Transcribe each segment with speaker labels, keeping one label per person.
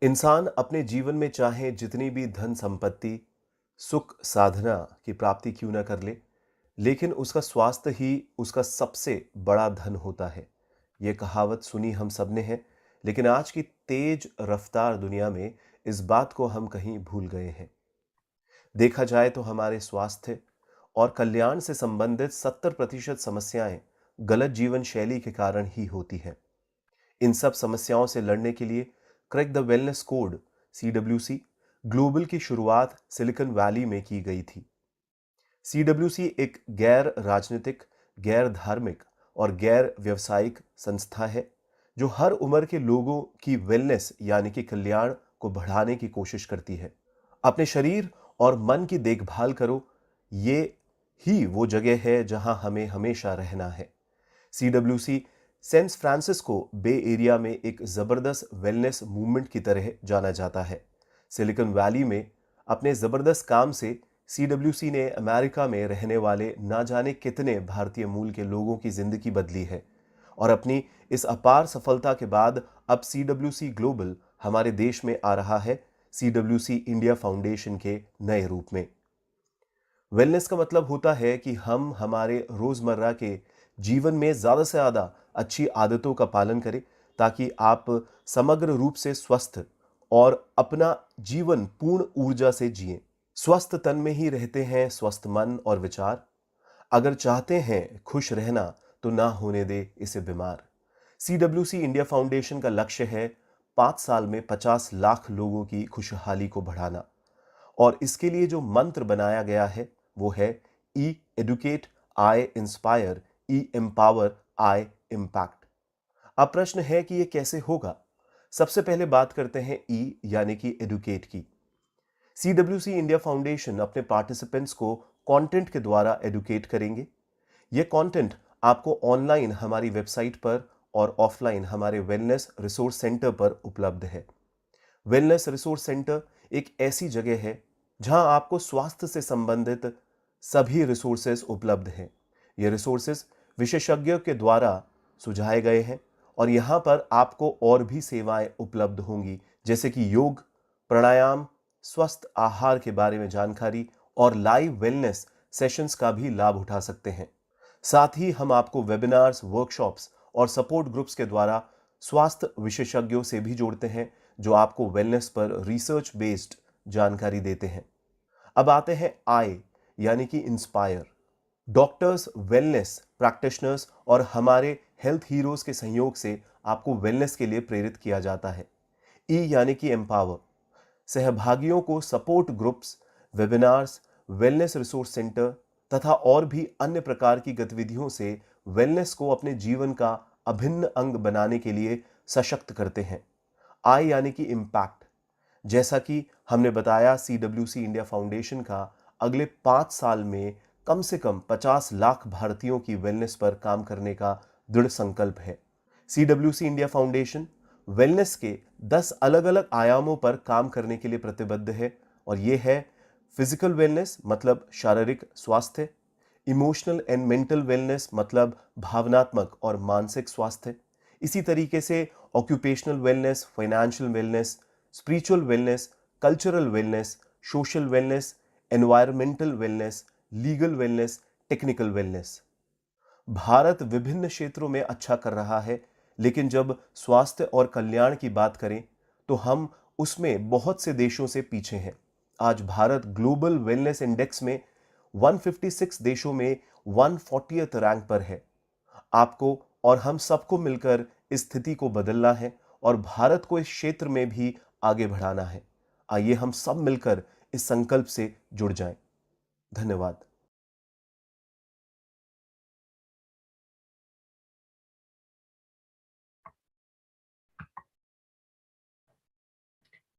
Speaker 1: इंसान अपने जीवन में चाहे जितनी भी धन संपत्ति, सुख साधना की प्राप्ति क्यों ना कर ले, लेकिन उसका स्वास्थ्य ही उसका सबसे बड़ा धन होता है। ये कहावत सुनी हम सब ने है, लेकिन आज की तेज रफ्तार दुनिया में इस बात को हम कहीं भूल गए हैं। देखा जाए तो हमारे स्वास्थ्य और कल्याण से संबंधित 70% समस्याएं गलत जीवन शैली के कारण ही होती हैं। इन सब समस्याओं से लड़ने के लिए crack the wellness code (CWC) global की शुरुआत सिलिकॉन वैली में की गई थी। CWC एक गैर राजनीतिक, गैर धार्मिक और गैर व्यावसायिक संस्था है जो हर उम्र के लोगों की वेलनेस यानी कि कल्याण को बढ़ाने की कोशिश करती है। अपने शरीर और मन की देखभाल करो, ये ही वो जगह है जहां हमें हमेशा रहना है। CWC सैन फ्रांसिस्को बे एरिया में एक जबरदस्त वेलनेस मूवमेंट की तरह जाना जाता है। सिलिकॉन वैली में अपने जबरदस्त काम से CWC ने अमेरिका में रहने वाले ना जाने कितने भारतीय मूल के लोगों की जिंदगी बदली है और अपनी इस अपार सफलता के बाद अब CWC ग्लोबल हमारे देश में आ रहा है CWC इंडिया फाउंडेशन के नए रूप में। वेलनेस का मतलब होता है कि हम हमारे रोजमर्रा के जीवन में ज्यादा से ज्यादा अच्छी आदतों का पालन करें ताकि आप समग्र रूप से स्वस्थ और अपना जीवन पूर्ण ऊर्जा से जिएं। स्वस्थ तन में ही रहते हैं स्वस्थ मन और विचार। अगर चाहते हैं खुश रहना तो ना होने दे इसे बीमार। CWC इंडिया फाउंडेशन का लक्ष्य है 5 साल में 50 लाख लोगों की खुशहाली को बढ़ाना और इसके लिए जो मंत्र बनाया गया है वो है ई एडुकेट, आई इंस्पायर, ई एम्पावर, आई इम्पैक्ट। अब प्रश्न है कि ये कैसे होगा। सबसे पहले बात करते हैं ई यानी कि एडुकेट की। CWC इंडिया फाउंडेशन अपने पार्टिसिपेंट्स को कंटेंट के द्वारा एडुकेट करेंगे। ये कंटेंट आपको ऑनलाइन हमारी वेबसाइट पर और ऑफलाइन हमारे वेलनेस रिसोर्स सेंटर पर उपलब्ध है। वेलनेस रिसोर्स सेंटर एक ऐसी जगह है जहां आपको स्वास्थ्य से संबंधित सभी रिसोर्सेज उपलब्ध हैं। ये रिसोर्सेज विशेषज्ञों के द्वारा सुझाए गए हैं और यहां पर आपको और भी सेवाएं उपलब्ध होंगी जैसे कि योग, प्राणायाम, स्वस्थ आहार के बारे में जानकारी और लाइव वेलनेस सेशंस का भी लाभ उठा सकते हैं। साथ ही हम आपको वेबिनार्स, वर्कशॉप्स और सपोर्ट ग्रुप्स के द्वारा स्वास्थ्य विशेषज्ञों से भी जोड़ते हैं जो आपको वेलनेस पर रिसर्च बेस्ड जानकारी देते हैं। अब आते हैं आई यानी कि इंस्पायर। डॉक्टर्स, वेलनेस प्रैक्टिशनर्स और हमारे हेल्थ हीरोज के सहयोग से आपको वेलनेस के लिए प्रेरित किया जाता है। ई यानी कि एम्पावर। सहभागियों को support groups, webinars, wellness resource centre तथा और भी अन्य प्रकार की गतिविधियों से वेलनेस को अपने जीवन का अभिन्न अंग बनाने के लिए सशक्त करते हैं। आई यानी कि इम्पैक्ट। जैसा कि हमने बताया, CWC इंडिया फाउंडेशन का अगले 5 साल में कम से कम 50 लाख भारतीयों की वेलनेस पर काम करने का दृढ़ संकल्प है। CWC इंडिया फाउंडेशन वेलनेस के 10 अलग अलग आयामों पर काम करने के लिए प्रतिबद्ध है और ये है फिजिकल वेलनेस मतलब शारीरिक स्वास्थ्य, इमोशनल एंड मेंटल वेलनेस मतलब भावनात्मक और मानसिक स्वास्थ्य, इसी तरीके से occupational wellness, financial wellness, spiritual wellness, cultural wellness, social wellness, environmental wellness, legal wellness, technical wellness. Bharat विभिन्न क्षेत्रों में अच्छा कर रहा है, लेकिन जब स्वास्थ्य और कल्याण की बात करें तो हम उसमें बहुत से देशों से पीछे हैं। आज भारत ग्लोबल वेलनेस इंडेक्स में 156 देशों में 140th रैंक पर है। आपको और हम सबको मिलकर इस स्थिति को बदलना है और भारत को इस क्षेत्र में भी आगे बढ़ाना है। आइए हम सब मिलकर इस संकल्प से जुड़ जाएं। धन्यवाद।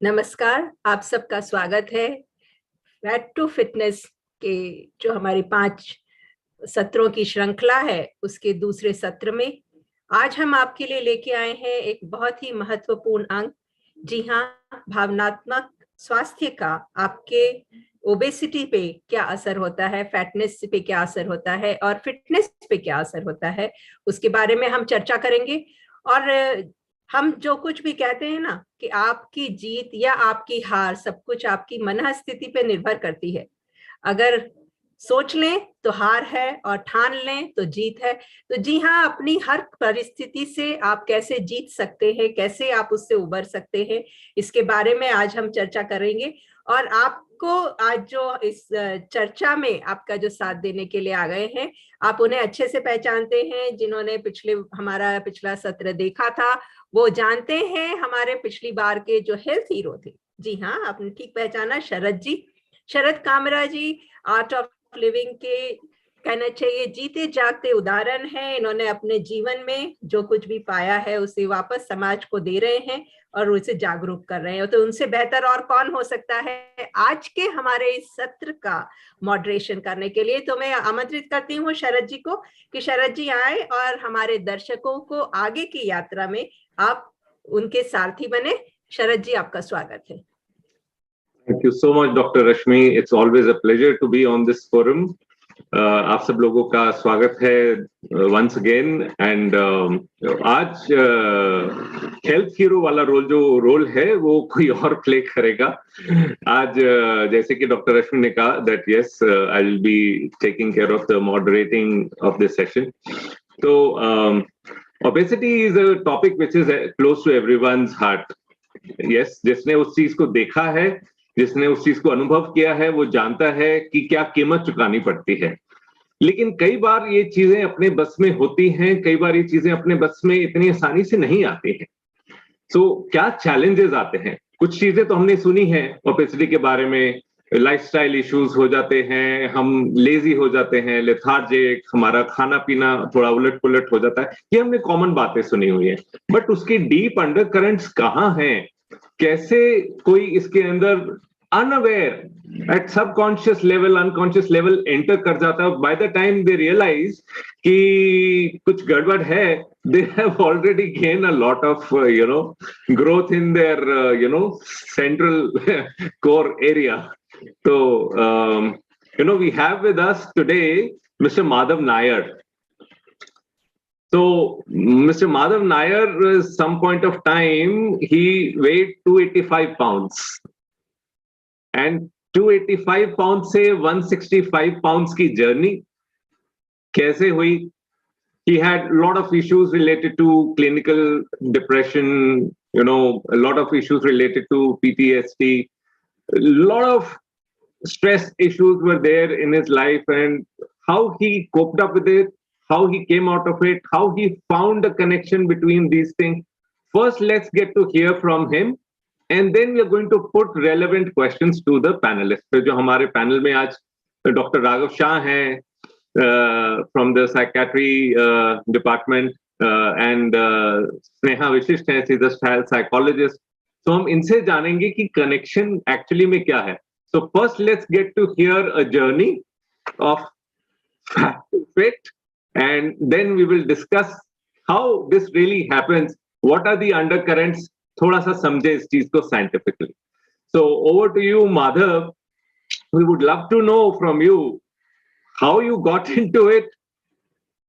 Speaker 2: नमस्कार, आप सबका स्वागत है फैट टू फिटनेस के जो हमारी 5 सत्रों की श्रृंखला है उसके दूसरे सत्र में। आज हम आपके लिए लेके आए हैं एक बहुत ही महत्वपूर्ण अंग। जी हाँ, भावनात्मक स्वास्थ्य का आपके ओबेसिटी पे क्या असर होता है, फैटनेस पे क्या असर होता है और फिटनेस पे क्या असर होता है, उसके बारे में हम चर्चा करेंगे। और हम जो कुछ भी कहते हैं ना कि आपकी जीत या आपकी हार सब कुछ आपकी मनःस्थिति पे निर्भर करती है। अगर सोच लें तो हार है और ठान लें तो जीत है। तो जी हाँ, अपनी हर परिस्थिति से आप कैसे जीत सकते हैं, कैसे आप उससे उबर सकते हैं, इसके बारे में आज हम चर्चा करेंगे। और आपको आज जो इस चर्चा में आपका जो साथ देने के लिए आ गए हैं, आप उन्हें अच्छे से पहचानते हैं। जिन्होंने हमारा पिछला सत्र देखा था वो जानते हैं हमारे पिछली बार के जो हेल्थ हीरो थे। जी हाँ, आपने ठीक पहचाना, शरद जी, शरद कामरा जी आर्ट ऑफ लिविंग के कहना चाहिए जीते जागते उदाहरण है। इन्होंने अपने जीवन में जो कुछ भी पाया है उसे वापस समाज को दे रहे हैं और उसे जागरूक कर रहे हैं। तो उनसे बेहतर और कौन हो सकता है आज के हमारे इस सत्र का मॉडरेशन करने के लिए। तो मैं आमंत्रित करती हूँ शरद जी को कि शरद जी आए और हमारे दर्शकों को आगे की यात्रा में आप उनके सारथी बने। शरद जी, आपका स्वागत है।
Speaker 3: Thank you so much, Dr. Rashmi. It's always a pleasure to be on this forum. आप सब लोगों का स्वागत है once again. And आज हेल्थ हीरो वाला रोल है वो कोई और प्ले करेगा आज। जैसे कि डॉक्टर रश्मि ने कहा that yes, I will be taking care of the moderating of this session. So obesity is a topic which is close to everyone's heart. Yes, जिसने उस चीज को देखा है, जिसने उस चीज को अनुभव किया है, वो जानता है कि क्या कीमत चुकानी पड़ती है। लेकिन कई बार ये चीजें अपने बस में होती हैं, कई बार ये चीजें अपने बस में इतनी आसानी से नहीं आती हैं। तो क्या चैलेंजेस आते हैं? कुछ चीजें तो हमने सुनी है ओबेसिटी के बारे में, लाइफस्टाइल इश्यूज हो जाते हैं, हम लेजी हो जाते हैं, लेथार्जिक, हमारा खाना पीना थोड़ा उलट पुलट हो जाता है। ये हमने कॉमन बातें सुनी हुई है, बट उसकी डीप अंडरकरेंट्स कहाँ हैं? कैसे कोई इसके अंदर unaware at subconscious level, unconscious level enter कर जाता है। By the time they realise कि कुछ गड़बड़ है, they have already gained a lot of growth in their central core area. So we have with us today Mr. Madhav Nair. So Mr. Madhav Nair, some point of time he weighed 285 pounds, and 285 pounds से 165 pounds की journey कैसे हुई? He had a lot of issues related to clinical depression, a lot of issues related to PTSD, a lot of stress issues were there in his life, and how he coped up with it, how he came out of it, how he found a connection between these things. First, let's get to hear from him, and then we are going to put relevant questions to the panelists. तो जो हमारे panel में आज doctor Raghav Shah हैं from the psychiatry department, and Sneha Vishisht hai, she's a child psychologist. So हम इनसे जानेंगे कि connection actually में क्या है. So first let's get to hear a journey of fit, and then we will discuss how this really happens, what are the undercurrents, थोड़ा सा समझे इस चीज को scientifically. So over to you, Madhav. We would love to know from you how you got into it,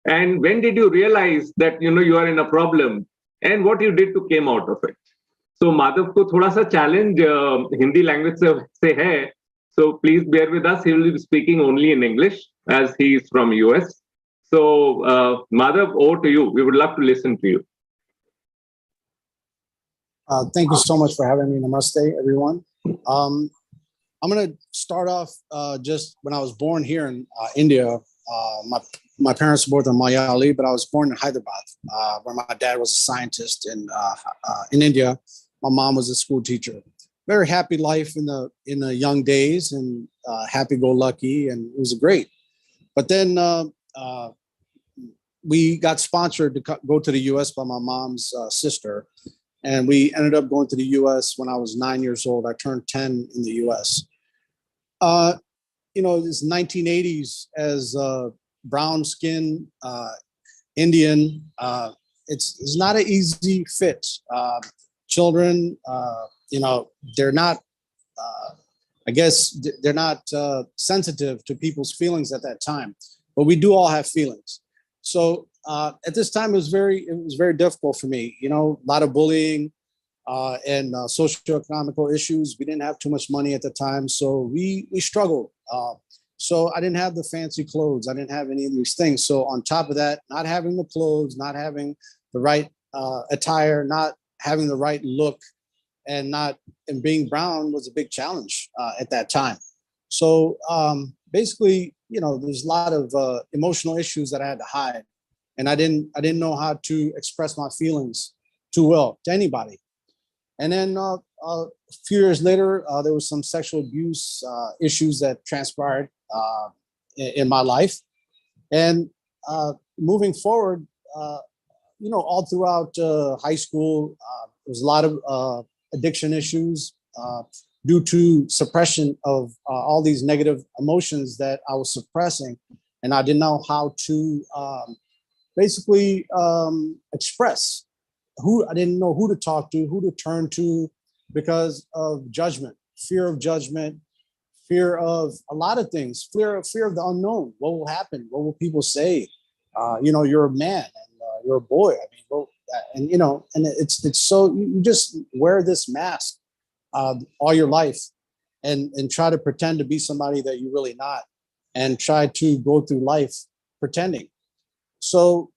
Speaker 3: and when did you realize that you are in a problem, and what you did to came out of it. So Madhav को थोड़ा सा challenge Hindi language से है, so please bear with us. He will be speaking only in English as he is from US. So Madhav, over to you. We would love to listen to you.
Speaker 4: Thank you so much for having me. Namaste, everyone. I'm going to start off just when I was born here in India. My parents were both are Malayali, but I was born in Hyderabad, where my dad was a scientist in India. My mom was a school teacher. Very happy life in the young days, and happy-go-lucky, and it was great. But then we got sponsored to go to the U.S. by my mom's sister, and we ended up going to the U.S. when I was 9 years old. I turned 10 in the U.S. This 1980s, as brown skin Indian, it's not an easy fit. Children, they're not, I guess they're not sensitive to people's feelings at that time, but we do all have feelings. So at this time, it was very difficult for me. You know, a lot of bullying and socioeconomical issues. We didn't have too much money at the time, so we struggled. So I didn't have the fancy clothes. I didn't have any of these things. So on top of that, not having the clothes, not having the right attire, not having the right look, and being brown was a big challenge at that time. So basically, you know, there's a lot of emotional issues that I had to hide, and I didn't know how to express my feelings too well to anybody. And then a few years later, there was some sexual abuse issues that transpired in my life. And moving forward, you know, all throughout high school, there was a lot of addiction issues due to suppression of all these negative emotions that I was suppressing. And I didn't know how to basically express. I didn't know who to talk to, who to turn to, because of judgment, fear of judgment, fear of a lot of things, fear of the unknown. What will happen? What will people say? You know, you're a man and you're a boy. I mean, well, and you know, and it's so you just wear this mask all your life, and try to pretend to be somebody that you're really not, and try to go through life pretending. So,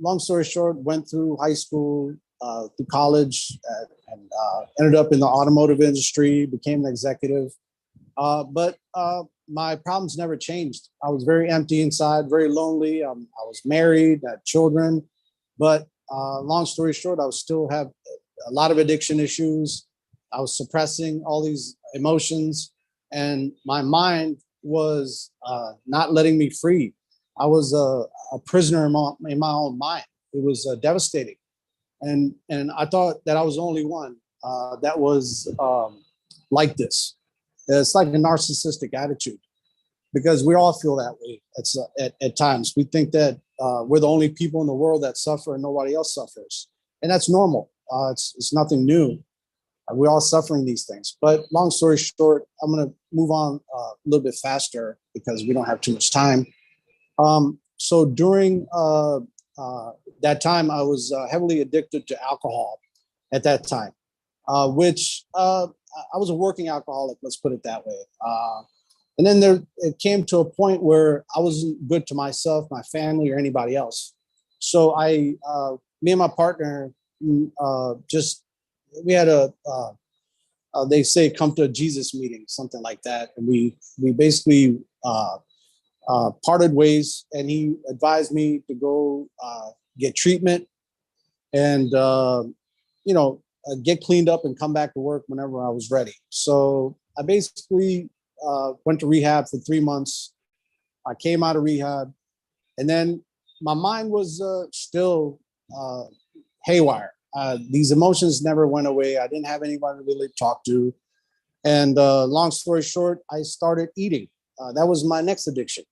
Speaker 4: long story short, went through high school, through college, and ended up in the automotive industry, became an executive. But my problems never changed. I was very empty inside, very lonely. I was married, had children, but long story short, I was still have a lot of addiction issues. I was suppressing all these emotions, and my mind was not letting me free. I was a prisoner in my own mind. It was devastating, and I thought that I was the only one that was like this. It's like a narcissistic attitude, because we all feel that way at times. We think that we're the only people in the world that suffer and nobody else suffers, and that's normal. It's nothing new. We're all suffering these things. But long story short, I'm going to move on a little bit faster because we don't have too much time. So during that time, I was heavily addicted to alcohol at that time, which I was a working alcoholic, let's put it that way. And then it came to a point where I wasn't good to myself, my family, or anybody else. So me and my partner, we had they say come to a Jesus meeting, something like that. And we basically parted ways, and he advised me to go get treatment and, you know, get cleaned up and come back to work whenever I was ready. So I basically went to rehab for 3 months. I came out of rehab, and then my mind was still haywire. These emotions never went away. I didn't have anybody to really talk to. And long story short, I started eating. That was my next addiction.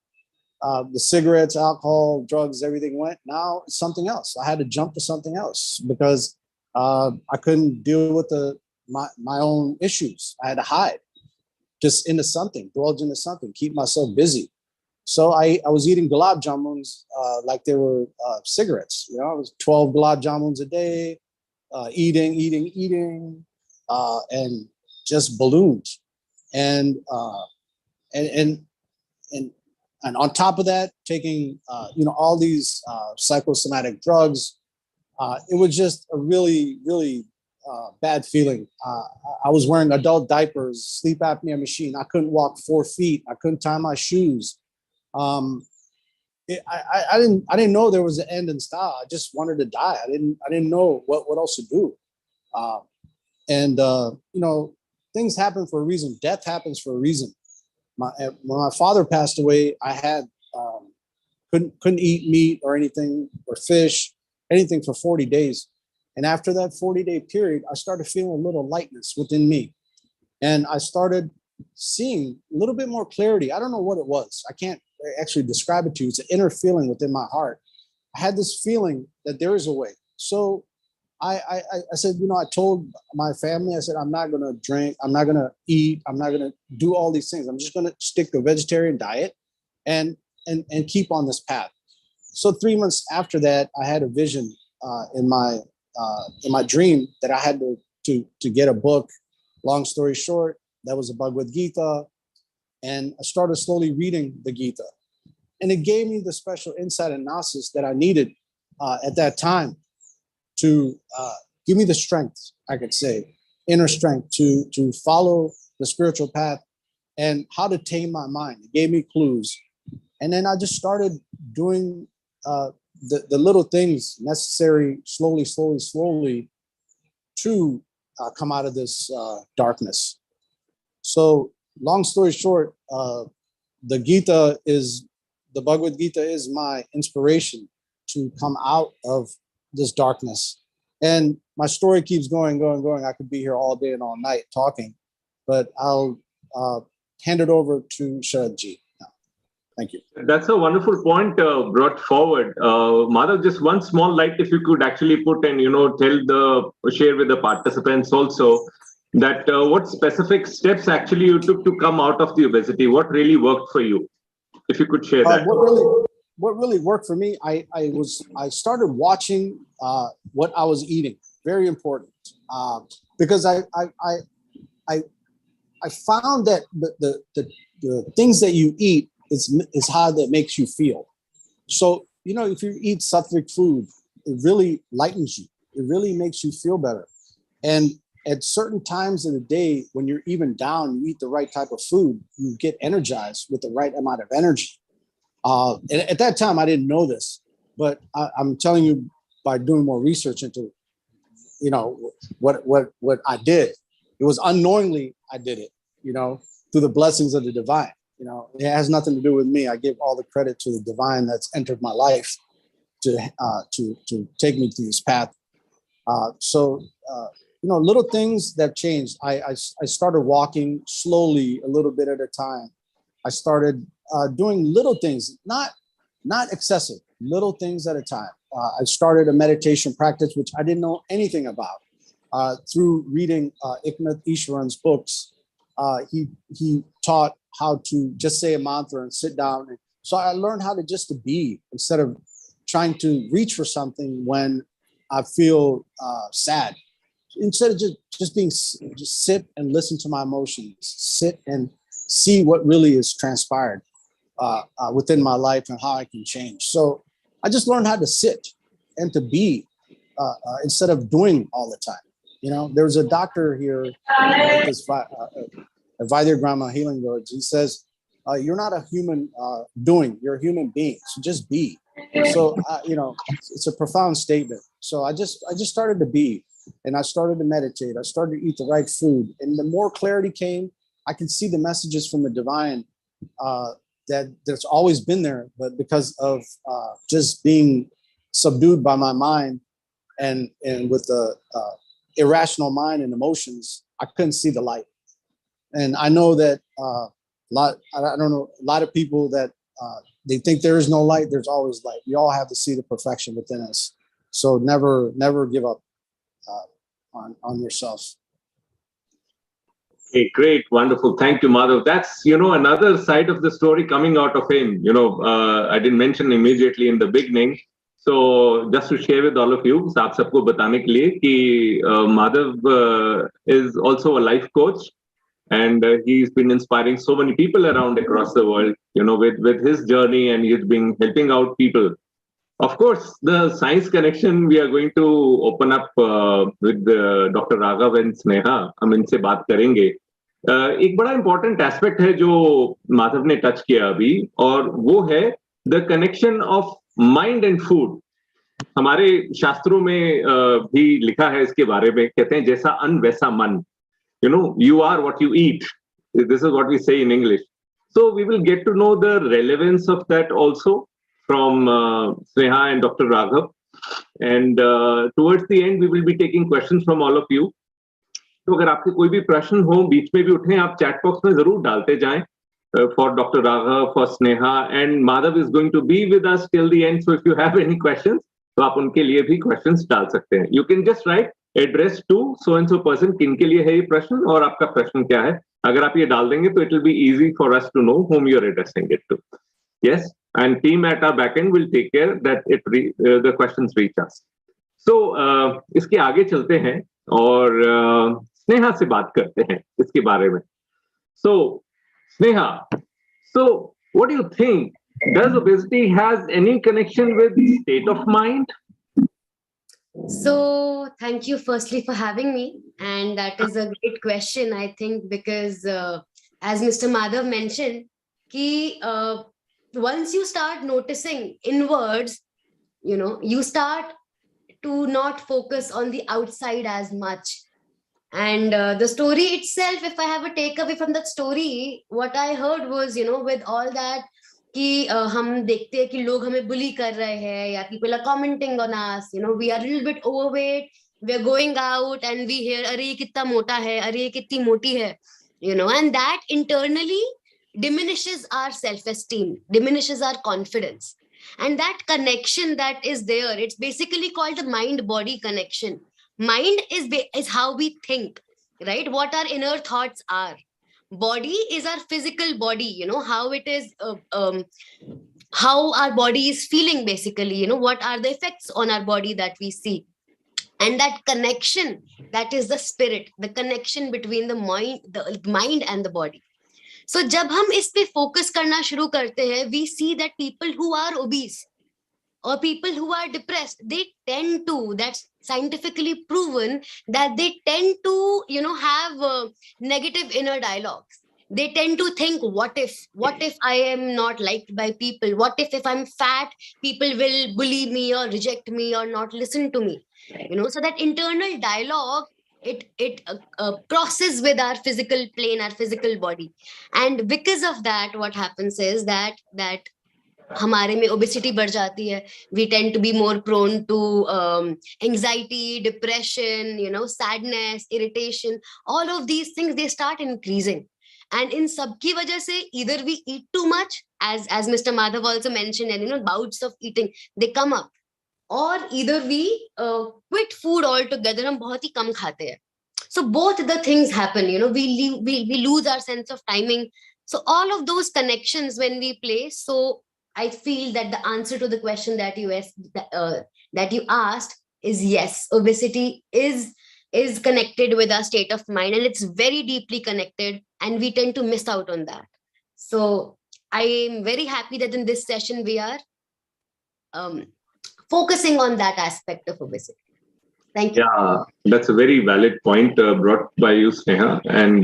Speaker 4: The cigarettes, alcohol, drugs, everything went. Now it's something else. I had to jump to something else because I couldn't deal with my own issues. I had to hide just into something, indulge into something, keep myself busy. So I was eating gulab jamuns like they were cigarettes. You know, it was 12 gulab jamuns a day, eating, and just ballooned. And on top of that, taking you know, all these psychosomatic drugs. It was just a really, really bad feeling. I was wearing adult diapers, sleep apnea machine. I couldn't walk 4 feet. I couldn't tie my shoes. I didn't know there was an end in style. I just wanted to die. I didn't know what else to do. You know, things happen for a reason. Death happens for a reason. When my father passed away, I had couldn't eat meat or anything, or fish, anything for 40 days. And after that 40-day period, I started feeling a little lightness within me. And I started seeing a little bit more clarity. I don't know what it was. I can't actually describe it to you. It's an inner feeling within my heart. I had this feeling that there is a way. So I said, you know, I told my family, I said, I'm not going to drink. I'm not going to eat. I'm not going to do all these things. I'm just going to stick to a vegetarian diet and keep on this path. So 3 months after that, I had a vision in my dream that I had to get a book. Long story short, that was the Bhagavad Gita. And I started slowly reading the Gita. And it gave me the special insight and analysis that I needed at that time to give me the strength, I could say, inner strength to follow the spiritual path and how to tame my mind. It gave me clues. And then I just started doing the little things necessary slowly to come out of this darkness. So long story short, the Bhagavad Gita is my inspiration to come out of this darkness. And my story keeps going. I could be here all day and all night talking, but I'll hand it over to Sharadji now. Thank you.
Speaker 3: That's a wonderful point brought forward. Madhav, just one small light if you could actually put and, share with the participants also that what specific steps actually you took to come out of the obesity? What really worked for you? If you could share that.
Speaker 4: What really worked for me, I started watching what I was eating. Very important, because I found that the things that you eat is how that makes you feel. So if you eat sattvic food, it really lightens you. It really makes you feel better. And at certain times of the day, when you're even down, you eat the right type of food, you get energized with the right amount of energy. And at that time, I didn't know this, but I'm telling you by doing more research into, what I did. It was unknowingly I did it, through the blessings of the divine. It has nothing to do with me. I give all the credit to the divine that's entered my life to take me through this path. Little things that changed. I started walking slowly, a little bit at a time. I started doing little things, not excessive, little things at a time. I started a meditation practice, which I didn't know anything about. Through reading Eknath Easwaran's books, he taught how to just say a mantra and sit down. And so I learned how to just to be instead of trying to reach for something when I feel sad. Instead of just sit and listen to my emotions, sit and see what really is transpired within my life and how I can change. So I just learned how to sit and to be instead of doing all the time. There was a doctor here at this Vaidya Grama Healing Village. He says, you're not a human doing, you're a human being. So just be. So, it's a profound statement. So I just started to be. And I started to meditate. I started to eat the right food. And the more clarity came, I could see the messages from the divine that's always been there. But because of just being subdued by my mind and with the irrational mind and emotions, I couldn't see the light. And I know that a lot of people that they think there is no light, there's always light. We all have to see the perfection within us. So never give up on yourself.
Speaker 3: Okay, great, wonderful. Thank you, Madhav. That's, another side of the story coming out of him. I didn't mention immediately in the beginning. So just to share with all of you, आप सबको बताने के लिए कि Madhav is also a life coach, and he's been inspiring so many people around across the world, with his journey, and he's been helping out people. Of course, the science connection we are going to open up with Dr. Raghav and Sneha. हम इनसे बात करेंगे. एक बड़ा important aspect है जो माधव ने touch किया अभी, और वो है the connection of mind and food. हमारे शास्त्रों में भी लिखा है इसके बारे में. कहते हैं जैसा अन्न वैसा मन. You are what you eat. This is what we say in English. So we will get to know the relevance of that also from Sneha and Dr. Raghav. And towards the end, we will be taking questions from all of you. तो अगर आपके कोई भी प्रश्न हो बीच में भी उठें, आप चैट बॉक्स में जरूर डालते जाएं. For Dr. Raghav, for Sneha, and Madhav is going to be with us till the end. So if you have any questions, तो आप उनके लिए भी questions डाल सकते हैं. You can just write address to so and so person. किनके लिए है ये प्रश्न और आपका प्रश्न क्या है? अगर आप ये डाल देंगे तो it will be easy for us to know whom you are addressing it to. Yes, and team at our backend will take care that the questions reach us. So इसके आगे चलते हैं और स्नेहा से बात करते हैं इसके बारे में. So Sneha, so what do you think? Does obesity has any connection with state of mind?
Speaker 5: So thank you firstly for having me, and that is a great question, I think, because as Mr. Madhav mentioned, once you start noticing inwards, you start to not focus on the outside as much. And the story itself, if I have a takeaway from that story, what I heard was, with all that कि हम देखते हैं कि लोग हमें बुली कर रहे हैं या people are commenting on us, we are a little bit overweight, we are going out and we hear अरे ये कितना मोटा है, अरे ये कितनी मोटी है, and that internally diminishes our self-esteem, diminishes our confidence. And that connection that is there, it's basically called the mind-body connection. Mind is how we think, right? What our inner thoughts are. Body is our physical body, how it is, how our body is feeling, basically, what are the effects on our body that we see. And that connection, that is the spirit, the connection between the mind and the body. So जब हम इस पे focus करना शुरू करते हैं, we see that people who are obese or people who are depressed, they tend to, that's scientifically proven, that they tend to, have negative inner dialogues. They tend to think, what if I am not liked by people? What if I'm fat, people will bully me or reject me or not listen to me? So that internal dialogue, it crosses with our physical plane, our physical body. And because of that, what happens is that हमारे में obesity बढ़ जाती है. We tend to be more prone to anxiety, depression, sadness, irritation. All of these things, they start increasing. And in सबकी वजह से, either we eat too much, as Mr. Madhav also mentioned, and bouts of eating, they come up. Or either we quit food altogether, हम बहुत ही कम खाते हैं. So both the things happen, we lose our sense of timing. So all of those connections when we play, so I feel that the answer to the question that you asked is yes. Obesity is connected with our state of mind, and it's very deeply connected, and we tend to miss out on that. So I am very happy that in this session we are focusing on that aspect of obesity. Thank you.
Speaker 3: Yeah, that's a very valid point brought by you, Sneha. And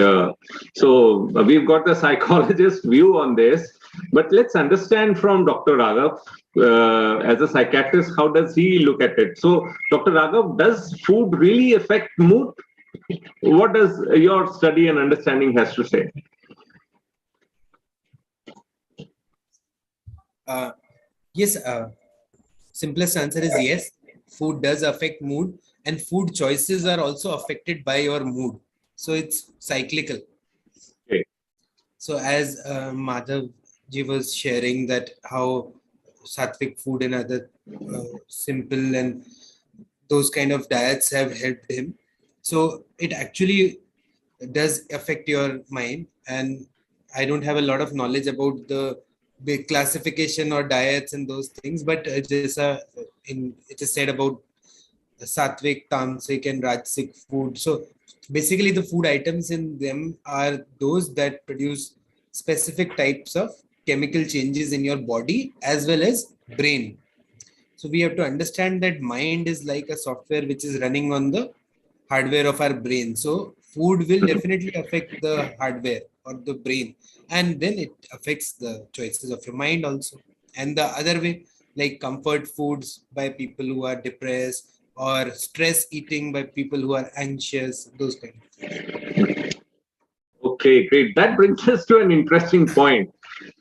Speaker 3: so we've got the psychologist view on this, but let's understand from Dr. Raghav, as a psychiatrist, how does he look at it? So, Dr. Raghav, does food really affect mood? What does your study and understanding has to say?
Speaker 6: Yes, simplest answer is yes. Food does affect mood, and food choices are also affected by your mood. So it's cyclical.
Speaker 3: Okay.
Speaker 6: So as Madhav ji was sharing that how sattvic food and other simple and those kind of diets have helped him. So it actually does affect your mind. And I don't have a lot of knowledge about the big classification or diets and those things, but it is said about sattvic, tamasic, and rajasic food. So basically the food items in them are those that produce specific types of chemical changes in your body as well as brain. So we have to understand that mind is like a software which is running on the hardware of our brain. So food will definitely affect the hardware or the brain, and then it affects the choices of your mind also. And the other way, like comfort foods by people who are depressed, or stress eating by people who are anxious, those kind of things.
Speaker 3: Okay, great. That brings us to an interesting point.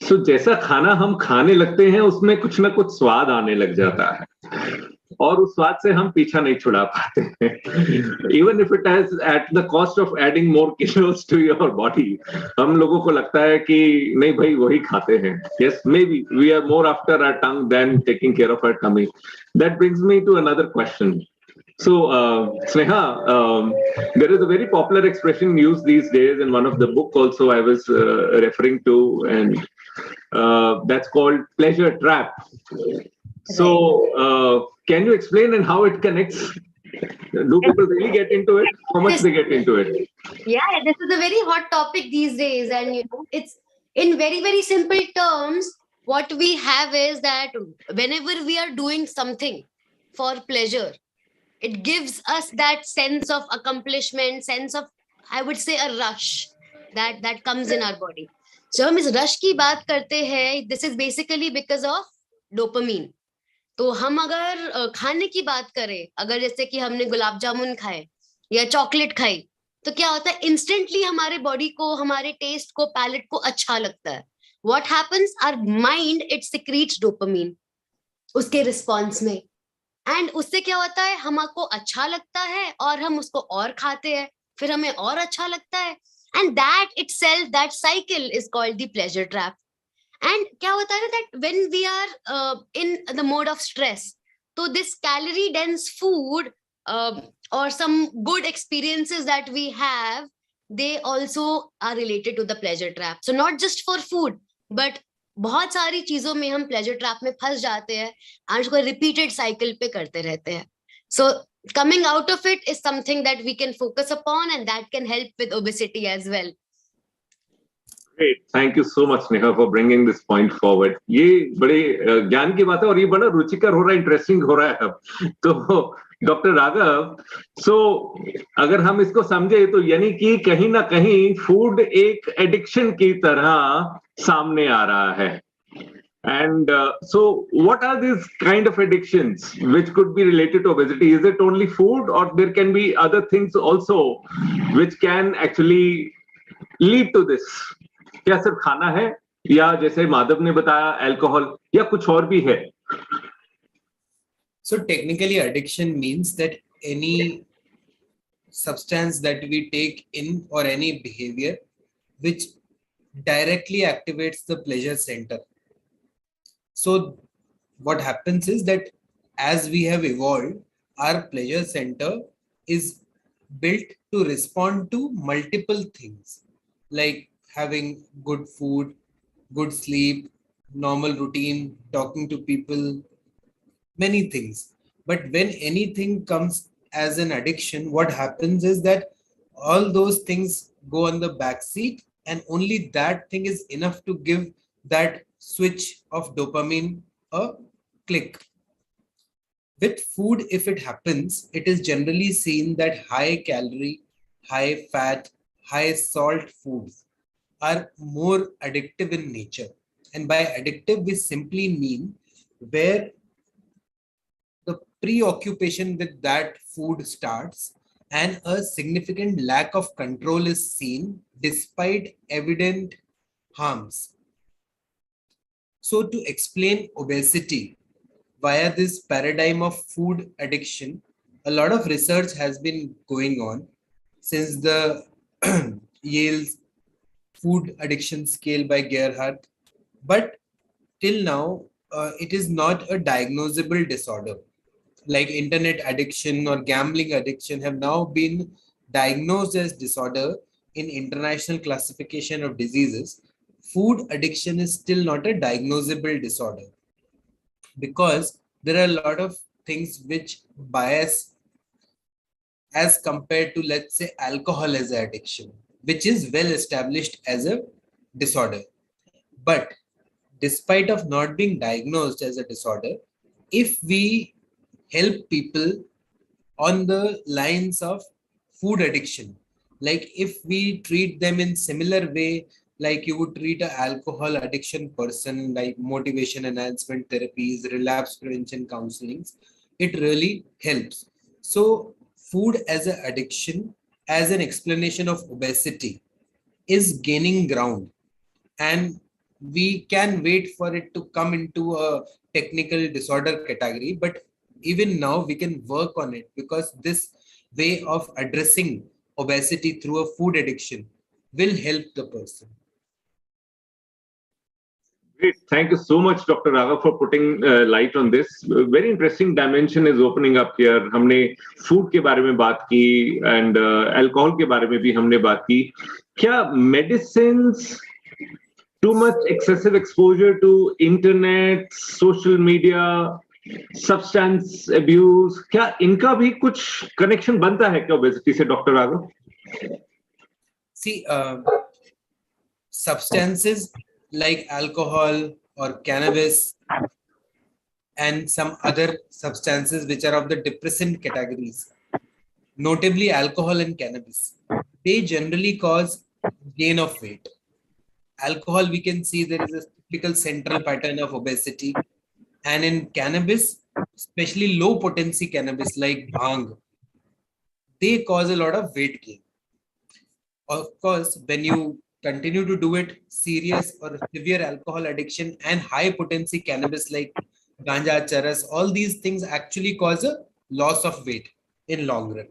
Speaker 3: So जैसा खाना हम खाने लगते हैं उसमें कुछ ना कुछ स्वाद आने लग जाता है और उस स्वाद से हम पीछा नहीं छुड़ा पाते हैं. Even if it has at the cost of adding more kilos to your body, हम लोगों को लगता है कि नहीं भाई वही खाते हैं. Yes, maybe we are more after our tongue than taking care of our tummy. That brings me to another question. So, Sneha, there is a very popular expression used these days in one of the book also I was referring to, and that's called pleasure trap. So, can you explain and how it connects? Do people really get into it? How much they get into it?
Speaker 5: Yeah, this is a very hot topic these days, and it's in very, very simple terms. What we have is that whenever we are doing something for pleasure, it gives us that sense of accomplishment, sense of, I would say, a rush that comes in our body. So हम इस rush की बात करते हैं, this is basically because of dopamine. तो हम अगर खाने की बात करें, अगर जैसे कि हमने गुलाब जामुन खाए या चॉकलेट खाई, तो क्या होता है, इंस्टेंटली हमारे बॉडी को, हमारे टेस्ट को, पैलेट को अच्छा लगता है. What happens, our mind it secretes dopamine उसके रिस्पॉन्स में, एंड उससे क्या होता है, हमको अच्छा लगता है और हम उसको और खाते हैं, फिर हमें और अच्छा लगता है, and that itself, that cycle is called the pleasure trap. And क्या होता है ना, that when we are in the mode of stress, तो this calorie dense food or some good experiences that we have, they also are related to the pleasure trap. So not just for food, but बहुत सारी चीजों में हम pleasure trap में फंस जाते हैं और उसको repeated cycle पे करते रहते हैं. So coming out of it is something that we can focus upon, and that can help with obesity as well.
Speaker 3: Great. Thank you so much, Neha, for bringing this point forward. ये बड़े ज्ञान की बात है और ये बड़ा रुचिकर हो रहा है, इंटरेस्टिंग हो रहा है अब. तो डॉक्टर राघव, सो अगर हम इसको समझे तो यानी कि कहीं ना कहीं फूड एक एडिक्शन की तरह सामने आ रहा है. And so what are these kind of addictions which could be related to obesity? Is it only food, or there can be other things also which can actually lead to this? क्या सिर्फ खाना है, या जैसे माधव ने बताया alcohol, या कुछ और भी है?
Speaker 6: So technically, addiction means that any substance that we take in, or any behavior which directly activates the pleasure center. So what happens is that as we have evolved, our pleasure center is built to respond to multiple things, like having good food, good sleep, normal routine, talking to people, many things. But when anything comes as an addiction, what happens is that all those things go on the back seat, and only that thing is enough to give that switch of dopamine a click. With food, if it happens, it is generally seen that high calorie, high fat, high salt foods are more addictive in nature. And by addictive, we simply mean where the preoccupation with that food starts and a significant lack of control is seen despite evident harms. So to explain obesity via this paradigm of food addiction, a lot of research has been going on since the Yale's food addiction scale by Gerhardt, but till now it is not a diagnosable disorder. Like internet addiction or gambling addiction have now been diagnosed as disorder in international classification of diseases. Food addiction is still not a diagnosable disorder because there are a lot of things which bias as compared to, let's say, alcohol as an addiction, which is well established as a disorder. But despite of not being diagnosed as a disorder, if we help people on the lines of food addiction, like if we treat them in similar way like you would treat an alcohol addiction person, like motivation enhancement therapies, relapse prevention counselings, it really helps. So food as an addiction, as an explanation of obesity, is gaining ground, and we can wait for it to come into a technical disorder category, but even now we can work on it because this way of addressing obesity through a food addiction will help the person.
Speaker 3: Great. Thank you so much, Dr. Raghav, for putting light on this. Very interesting dimension is opening up here. हमने food के बारे में बात की and alcohol के बारे में भी हमने बात की. क्या medicines too much excessive exposure to internet, social media, substance abuse, क्या इनका भी कुछ कनेक्शन बनता है क्या ओबेसिटी से, doctor Raghav?
Speaker 6: See, substances like alcohol or cannabis and some other substances which are of the depressant categories, notably alcohol and cannabis, they generally cause gain of weight. Alcohol, we can see there is a typical central pattern of obesity, and in cannabis, especially low potency cannabis like bhang, they cause a lot of weight gain. Of course, when you continue to do it, serious or severe alcohol addiction and high potency cannabis like ganja, charas, all these things actually cause a loss of weight in long run.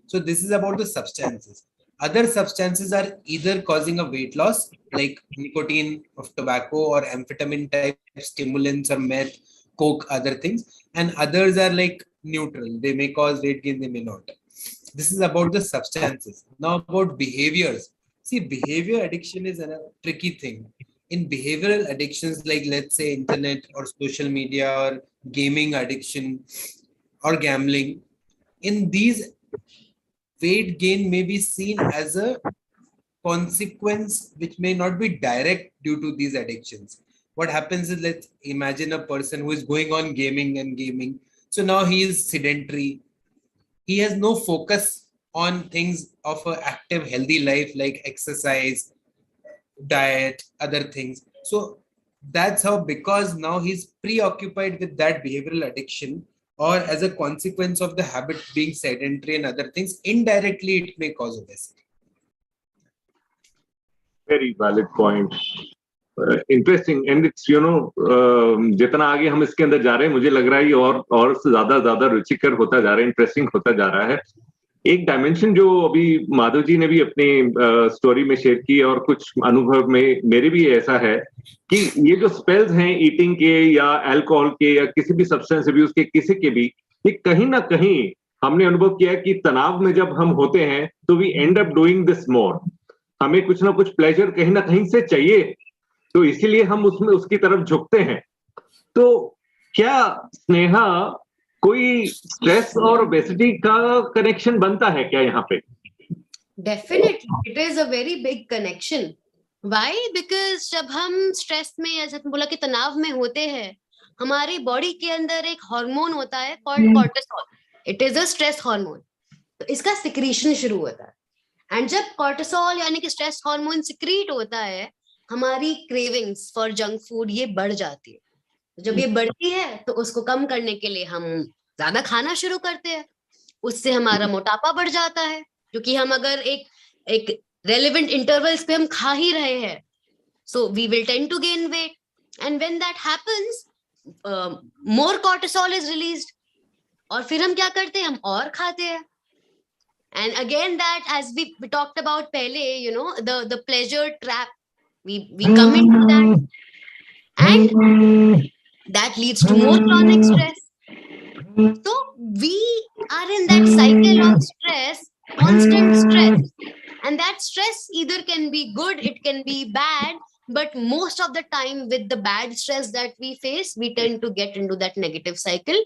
Speaker 6: So this is about the substances. Other substances are either causing a weight loss like nicotine of tobacco or amphetamine type stimulants or meth, coke, other things, and others are like neutral. They may cause weight gain, they may not. This is about the substances. Now about behaviors. See, behavior addiction is a tricky thing. In behavioral addictions, like let's say internet or social media or gaming addiction or gambling, in these, weight gain may be seen as a consequence which may not be direct due to these addictions. What happens is, let's imagine a person who is going on gaming and gaming. So now he is sedentary. He has no focus on things of an active, healthy life like exercise, diet, other things. So that's how, because now he's preoccupied with that behavioral addiction, or as a consequence of the habit being sedentary and other things, indirectly it may cause obesity.
Speaker 3: Very valid point. Interesting. And it's, जितना आगे हम इसके अंदर जा रहे हैं, मुझे लग रहा है ये और से ज्यादा रुचिकर होता जा रहा है, इंटरेस्टिंग होता जा रहा है. एक डायमेंशन जो अभी माधव जी ने भी अपनी स्टोरी में शेयर की और कुछ अनुभव में मेरे भी ऐसा है कि ये जो स्पेल्स हैं ईटिंग के या अल्कोहल के या किसी भी सब्सटेंस अब्यूज के, किसी के भी, ये कहीं ना कहीं हमने अनुभव किया कि तनाव में जब हम होते हैं तो we end up doing this more. हमें कुछ ना कुछ प्लेजर कहीं ना कहीं से चाहिए, तो इसीलिए हम उसमें उसकी तरफ झुकते हैं. तो क्या स्नेहा कोई स्ट्रेस और ओबेसिटी का कनेक्शन बनता है क्या यहाँ पे?
Speaker 5: Definitely, it is a very big connection. Why? Because जब हम स्ट्रेस में, जैसे बोला कि तनाव में होते हैं, हमारी बॉडी के अंदर एक हार्मोन होता है called cortisol. It is a stress hormone. तो इसका सिक्रीशन शुरू होता है, एंड जब कॉर्टिसोल यानी कि स्ट्रेस हार्मोन सिक्रीट होता है, हमारी क्रेविंग्स फॉर जंक फूड ये बढ़ जाती है. जब ये बढ़ती है तो उसको कम करने के लिए हम ज्यादा खाना शुरू करते हैं. उससे हमारा मोटापा बढ़ जाता है, क्योंकि हम अगर एक रेलेवेंट इंटरवल्स पे हम खा ही रहे हैं, so we will tend to gain weight. And when that happens, more cortisol is released, और फिर हम क्या करते हैं, हम और खाते हैं. And again, that, as we talked about pehle, the pleasure trap, we come into that, and that leads to more chronic stress. So we are in that cycle of stress, constant stress, and that stress either can be good, it can be bad, but most of the time with the bad stress that we face, we tend to get into that negative cycle,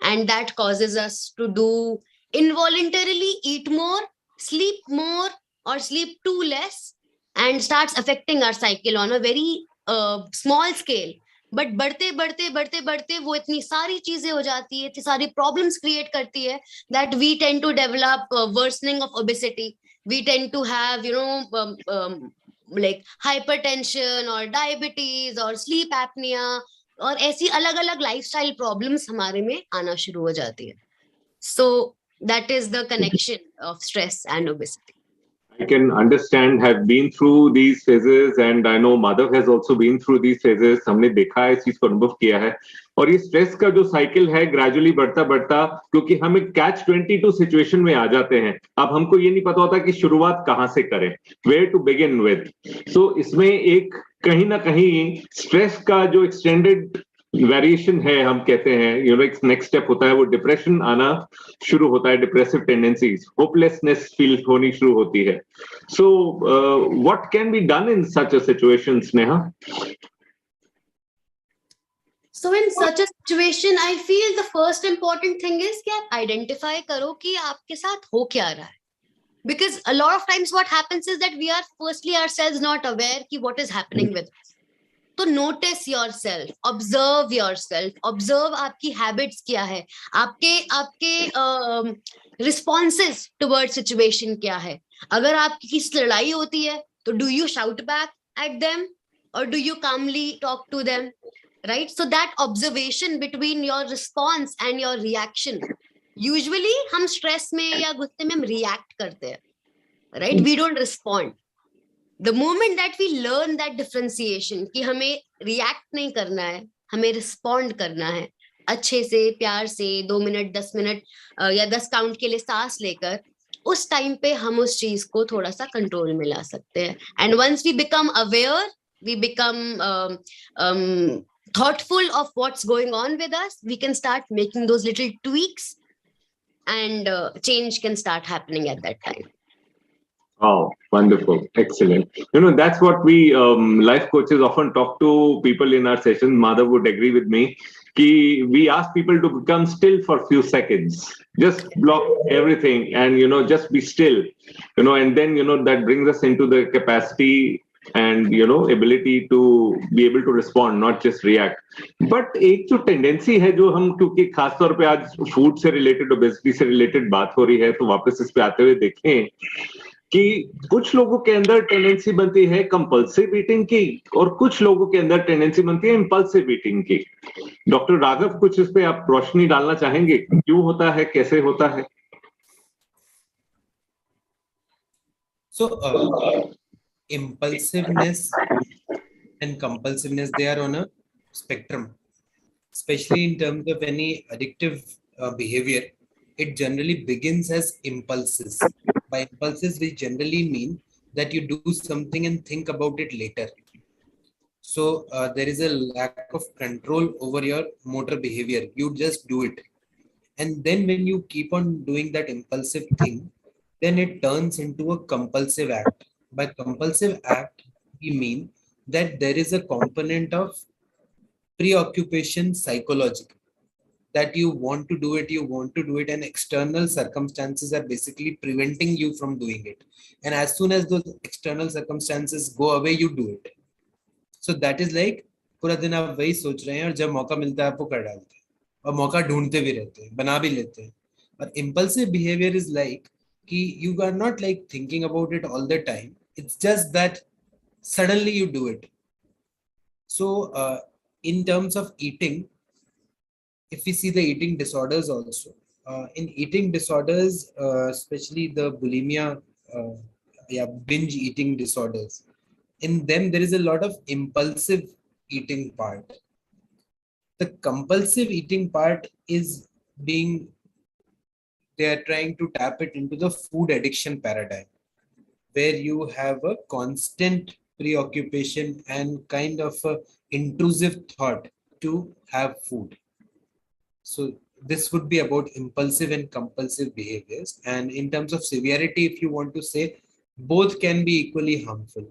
Speaker 5: and that causes us to do involuntarily eat more, sleep more, or sleep too less, and starts affecting our cycle on a very small scale. But बढ़ते वो इतनी सारी चीजें हो जाती है, इतनी सारी problems create करती है, that we tend to develop worsening of obesity. We tend to have like hypertension or diabetes or sleep apnea, और ऐसी अलग अलग lifestyle problems हमारे में आना शुरू हो जाती है. So that is the connection of stress and obesity.
Speaker 3: I can understand, have been through these phases, and I know Madhav has also been through these phases. हमने देखा है, इस चीज को अनुभव किया है. और ये स्ट्रेस का जो साइकिल है ग्रेजुअली बढ़ता, क्योंकि हम एक catch-22 सिचुएशन में आ जाते हैं. अब हमको ये नहीं पता होता कि शुरुआत कहाँ से करें, where to begin with. So इसमें एक कहीं ना कहीं स्ट्रेस का जो एक्सटेंडेड वेरिएशन है, हम कहते हैं एक नेक्स्ट स्टेप होता है, वो डिप्रेशन आना शुरू होता है, डिप्रेसिव टेंडेंसीज, होपलेसनेस फील होनी शुरू होती है. So what can be done in such a situation, Sneha?
Speaker 5: So in such a situation, I feel the first important thing is कि आप identify करो कि आपके साथ हो क्या रहा है. Because a lot of times what happens is that we are firstly ourselves not aware कि what is happening with us. तो notice yourself, observe आपकी habits क्या है, आपके responses towards situation क्या है. अगर आपकी किसी लड़ाई होती है तो do you shout back at them or do you calmly talk to them? Right? So that observation between your response and your reaction. Usually हम stress में या गुस्से में हम react करते हैं. Right? We don't respond. The moment that we learn that differentiation कि हमें react नहीं करना है, हमें respond करना है, अच्छे से, प्यार से, 2 मिनट, 10 मिनट या 10 काउंट के लिए सांस लेकर, उस टाइम पे हम उस चीज को थोड़ा सा कंट्रोल में ला सकते हैं. And once we become aware, we become thoughtful of what's going on with us, we can start making those little tweaks and change can start happening at that time.
Speaker 3: Oh, wonderful. Excellent. That's what we life coaches often talk to people in our sessions. Madhav would agree with me. We ask people to become still for a few seconds. Just block everything and, just be still. And then, that brings us into the capacity and, ability to be able to respond, not just react. But एक जो tendency है जो हम, क्योंकि खासतौर पे आज food से रिलेटेड, ओबेसिटी से रिलेटेड बात हो रही है, तो वापस इस पे आते हुए देखें कि कुछ लोगों के अंदर टेंडेंसी बनती है कंपल्सिव ईटिंग की और कुछ लोगों के अंदर टेंडेंसी बनती है इंपल्सिव ईटिंग की. डॉक्टर राघव, कुछ इस पे आप रोशनी डालना चाहेंगे? क्यों होता है, कैसे होता है?
Speaker 6: So impulsiveness and compulsiveness, they are on a spectrum, especially in terms of any addictive behavior. It generally begins as impulses. By impulses, we generally mean that you do something and think about it later. So there is a lack of control over your motor behavior. You just do it. And then when you keep on doing that impulsive thing, then it turns into a compulsive act. By compulsive act, we mean that there is a component of preoccupation psychological, that you want to do it, and external circumstances are basically preventing you from doing it. And as soon as those external circumstances go away, you do it. So that is like पूरा दिन आप वही सोच रहे हैं और जब मौका मिलता है आप वो कर डालते हैं और मौका ढूंढते भी रहते हैं, बना भी लेते हैं. But impulsive behavior is like कि you are not like thinking about it all the time. It's just that suddenly you do it. So in terms of eating, if we see the eating disorders also, in eating disorders, especially the bulimia, binge eating disorders, in them there is a lot of impulsive eating part. The compulsive eating part is being, they are trying to tap it into the food addiction paradigm, where you have a constant preoccupation and kind of a intrusive thought to have food. So this would be about impulsive and compulsive behaviors. And in terms of severity, if you want to say, both can be equally harmful.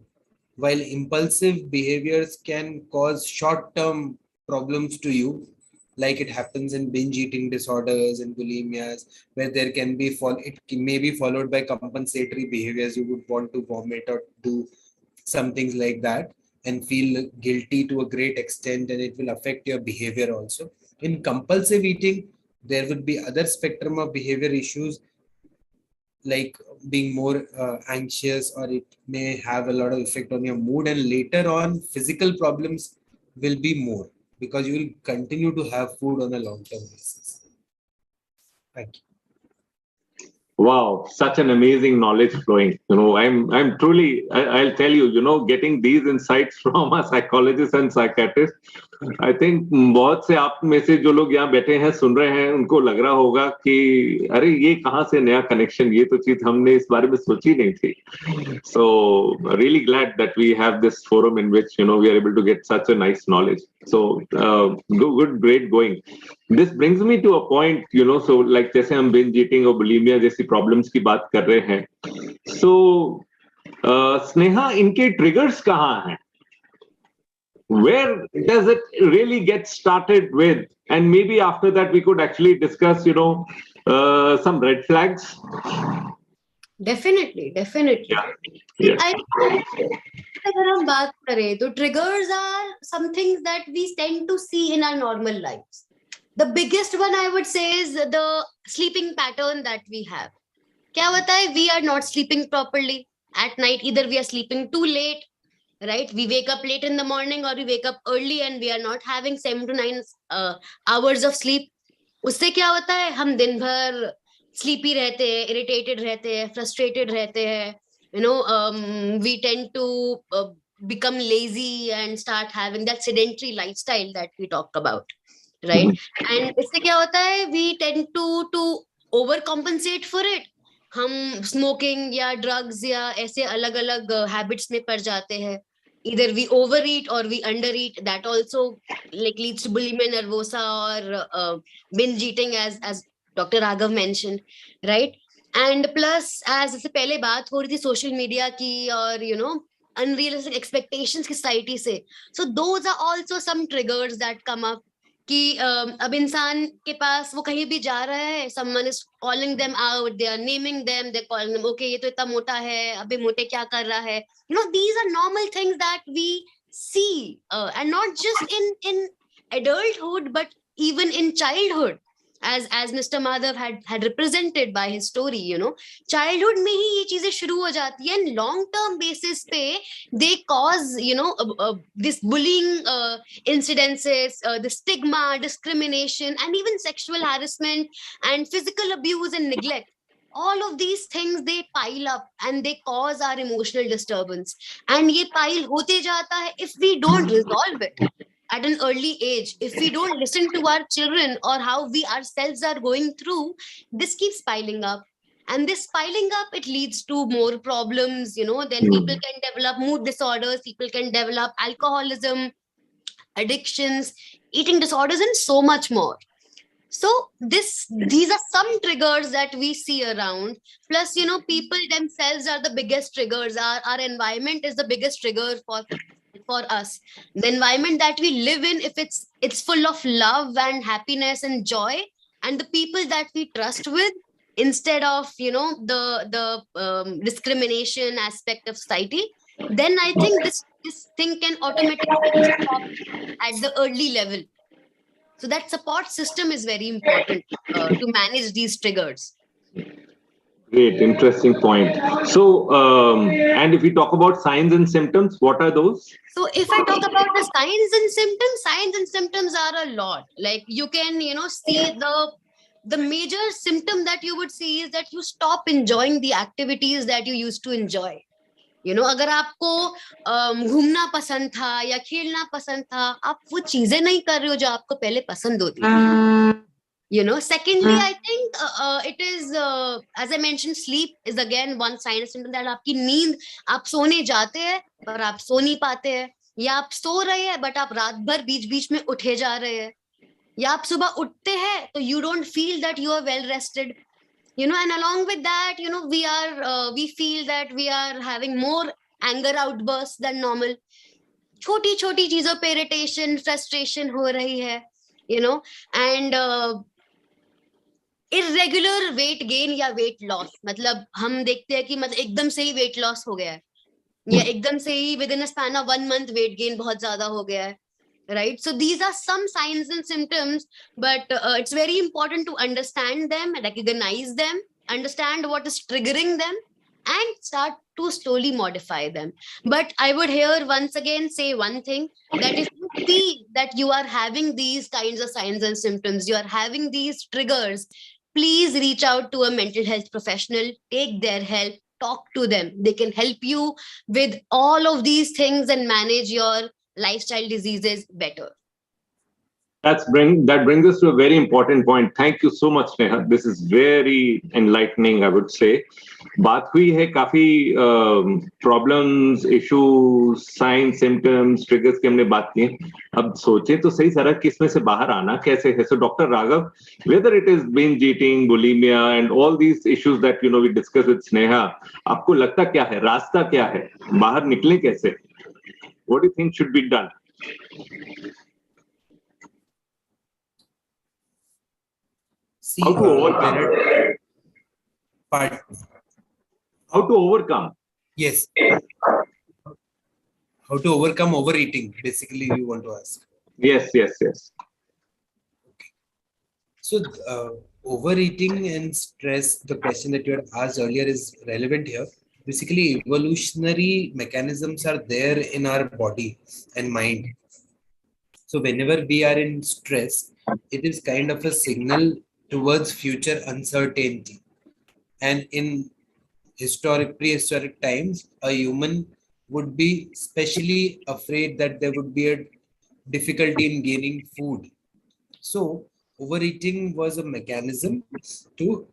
Speaker 6: While impulsive behaviors can cause short-term problems to you, like it happens in binge eating disorders and bulimias, where there can be it may be followed by compensatory behaviors. You would want to vomit or do some things like that and feel guilty to a great extent, and it will affect your behavior also. In compulsive eating, there would be other spectrum of behavior issues, like being more anxious, or it may have a lot of effect on your mood, and later on physical problems will be more because you will continue to have food on a long-term basis. Thank you.
Speaker 3: Wow, such an amazing knowledge flowing. I'm truly, I'll tell you, getting these insights from a psychologist and psychiatrist, I think बहुत से आप में से जो लोग यहाँ बैठे हैं सुन रहे हैं, उनको लग रहा होगा कि अरे ये कहाँ से नया कनेक्शन, ये तो चीज हमने इस बारे में सोची नहीं थी. So really glad that we have this forum in which we are able to get such a nice knowledge. So good, great going. This brings me to a point, so like जैसे हम binge eating और bulimia जैसी problems की बात कर रहे हैं. So Sneha, इनके triggers कहाँ हैं? Where does it really get started with? And maybe after that we could actually discuss, some red flags.
Speaker 5: Definitely.
Speaker 3: Yeah.
Speaker 5: अगर हम बात करें तो triggers are some things that we tend to see in our normal lives. The biggest one I would say is the sleeping pattern that we have. क्या होता है? We are not sleeping properly at night. Either we are sleeping too late, right? We wake up late in the morning, or we wake up early and we are not having 7 to 9 hours of sleep. उससे क्या होता है? हम दिन भर sleepy रहते हैं, irritated रहते हैं, frustrated रहते हैं. We tend to become lazy and start having that sedentary lifestyle that we talk about, right? And इससे क्या होता है? We tend to overcompensate for it. हम smoking या drugs या ऐसे अलग अलग habits में पड़ जाते हैं. Either we overeat or we undereat. That also like leads to bulimia nervosa or binge eating, as Dr. Raghav mentioned, right? And plus, as जैसे पहले बात हो रही थी social media की और unrealistic expectations की society से, so those are also some triggers that come up कि अब इंसान के पास वो कहीं भी जा रहा है, someone is calling them out, they are naming them, they're calling them, okay, ये तो इतना मोटा है, अबे मोटे क्या कर रहा है. These are normal things that we see, and not just in adulthood, but even in childhood, as Mr. Madhav had represented by his story. Childhood में ही ये चीजें शुरू हो जाती है, and long term basis पे they cause this bullying incidences, the stigma, discrimination, and even sexual harassment and physical abuse and neglect. All of these things, they pile up and they cause our emotional disturbance, and ये pile होते जाता है if we don't resolve it at an early age. If we don't listen to our children or how we ourselves are going through, this keeps piling up. And this piling up, it leads to more problems. Then people can develop mood disorders, people can develop alcoholism, addictions, eating disorders, and so much more. So these are some triggers that we see around. Plus, people themselves are the biggest triggers. Our environment is the biggest trigger for us. The environment that we live in, if it's full of love and happiness and joy, and the people that we trust with, instead of the discrimination aspect of society, then I think this thing can automatically be stopped at the early level. So that support system is very important to manage these triggers.
Speaker 3: Great, interesting point. So, and if we talk about signs and symptoms, what are those?
Speaker 5: So if I talk about the signs and symptoms are a lot. Like you can, see the major symptom that you would see is that you stop enjoying the activities that you used to enjoy. अगर आपको घूमना पसंद था या खेलना पसंद था, आप वो चीजें नहीं कर रहे हो जो आपको पहले पसंद होती थी. Secondly, I think it is, as I mentioned, sleep is again one sign and symptom that आपकी नींद, आप सोने जाते हैं पर आप सो नहीं पाते हैं, या आप सो रहे हैं बट आप रात भर बीच बीच में उठे जा रहे हैं, या आप सुबह उठते हैं तो you don't feel that you are well rested. And along with that, we feel that we are having more anger outbursts than normal. छोटी छोटी चीजों पे irritation, frustration हो रही है, and irregular weight gain या weight loss. मतलब हम देखते हैं कि मतलब एकदम से ही weight loss हो गया है, या एकदम से ही within a span of 1 month weight gain बहुत ज्यादा हो गया है. Right, so these are some signs and symptoms, but it's very important to understand them, recognize them, understand what is triggering them, and start to slowly modify them. But I would here once again say one thing, that if you see that you are having these kinds of signs and symptoms, you are having these triggers, please reach out to a mental health professional, take their help, talk to them. They can help you with all of these things and manage your lifestyle diseases better.
Speaker 3: That brings us to a very important point. Thank you so much, Neha. This is very enlightening, I would say. बात हुई है काफी problems, issues, science, symptoms, triggers की हमने बात की. अब सोचे तो सही सारा कि इसमें से बाहर आना कैसे है. सो doctor Raghav, whether it is binge eating, bulimia and all these issues that we discuss with Sneha, आपको लगता क्या है, रास्ता क्या है, बाहर निकले कैसे? What do you think should be done?
Speaker 6: See,
Speaker 3: How to overcome? How to overcome?
Speaker 6: Yes. How to overcome overeating, basically, you want to ask.
Speaker 3: Yes.
Speaker 6: Okay. So, overeating and stress, the question that you had asked earlier is relevant here. Basically, evolutionary mechanisms are there in our body and mind. So, whenever we are in stress, it is kind of a signal towards future uncertainty. And in prehistoric times, a human would be especially afraid that there would be a difficulty in gaining food. So overeating was a mechanism to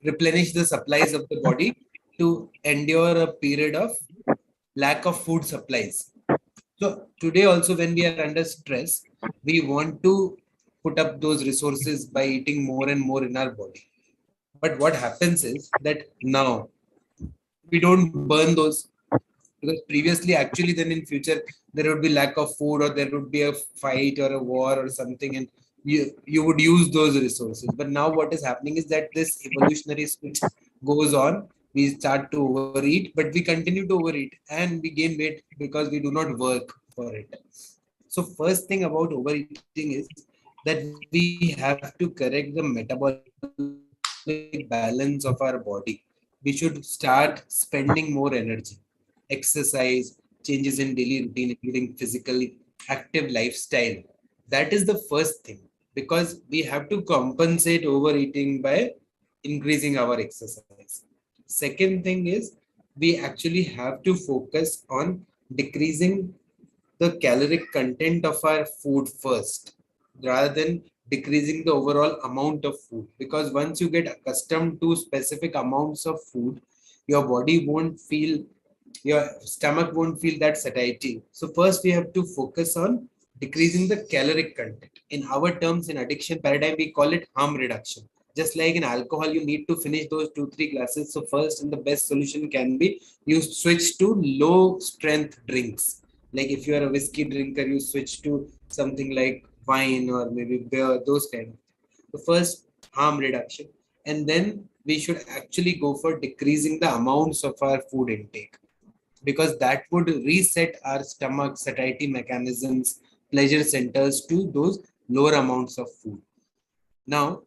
Speaker 6: replenish the supplies of the body to endure a period of lack of food supplies. So today also, when we are under stress, we want to put up those resources by eating more and more in our body. But what happens is that now we don't burn those, because previously, actually, then in future there would be lack of food, or there would be a fight or a war or something, and you would use those resources. But now what is happening is that this evolutionary switch goes on. We start to overeat, but we continue to overeat and we gain weight because we do not work for it. So first thing about overeating is that we have to correct the metabolic balance of our body. We should start spending more energy, exercise, changes in daily routine, including physically active lifestyle. That is the first thing, because we have to compensate overeating by increasing our exercise. Second thing is we actually have to focus on decreasing the caloric content of our food first, rather than decreasing the overall amount of food. Because once you get accustomed to specific amounts of food, your body won't feel, your stomach won't feel that satiety. So first we have to focus on decreasing the caloric content. In our terms, in addiction paradigm, we call it harm reduction. Just like in alcohol, you need to finish those 2-3 glasses. So first, and the best solution can be you switch to low strength drinks. Like if you are a whiskey drinker, you switch to something like wine or maybe beer, those kind of things. The first, harm reduction. And then we should actually go for decreasing the amounts of our food intake, because that would reset our stomach satiety mechanisms, pleasure centers to those lower amounts of food. Now,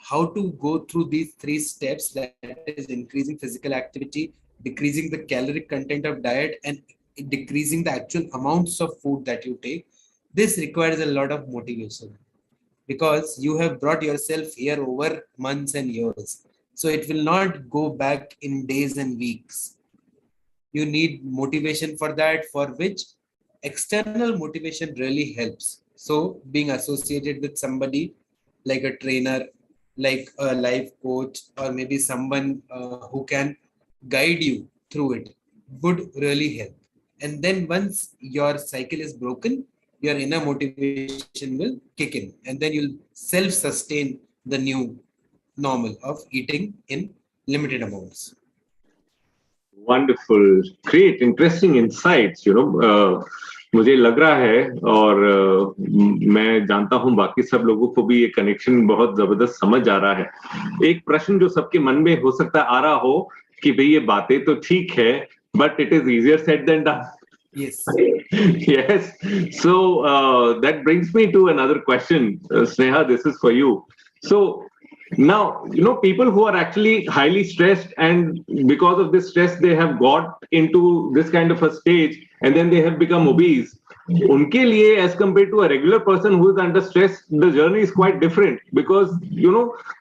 Speaker 6: how to go through these 3 steps, that is increasing physical activity, decreasing the caloric content of diet, and decreasing the actual amounts of food that you take. This requires a lot of motivation, because you have brought yourself here over months and years. So it will not go back in days and weeks. You need motivation for that, for which external motivation really helps. So being associated with somebody like a trainer, like a life coach, or maybe someone who can guide you through it would really help. And then once your cycle is broken, your inner motivation will kick in, and then you'll self-sustain the new normal of eating in limited amounts.
Speaker 3: Wonderful, great, interesting insights. मुझे लग रहा है, और मैं जानता हूं बाकी सब लोगों को भी ये कनेक्शन बहुत जबरदस्त समझ आ रहा है. एक प्रश्न जो सबके मन में हो सकता है आ रहा हो कि भाई ये बातें तो ठीक है, but it is easier said than done.
Speaker 6: Yes.
Speaker 3: Yes. So that brings me to another question. Sneha, this is for you. So now, people who are actually highly stressed, and because of this stress, they have got into this kind of a stage, and then they have become obese. Unke liye, as compared to a regular person who is under stress, the journey is quite different, because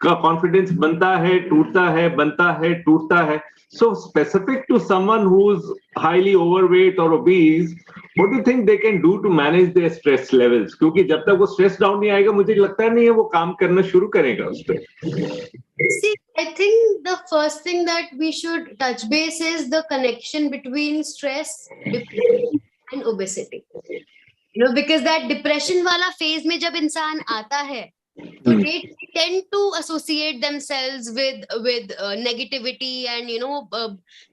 Speaker 3: confidence banta hai, tootta hai, banta hai, tootta hai. So specific to someone who's highly overweight or obese, what do you think they can do to manage their stress levels? क्योंकि जब तक वो stress down नहीं आएगा, मुझे लगता नहीं है वो काम करना शुरू करेगा उस पे.
Speaker 5: See, I think the first thing that we should touch base is the connection between stress, depression, and obesity. You know, because that depression wala phase में जब इंसान आता है, so they tend to associate themselves with negativity and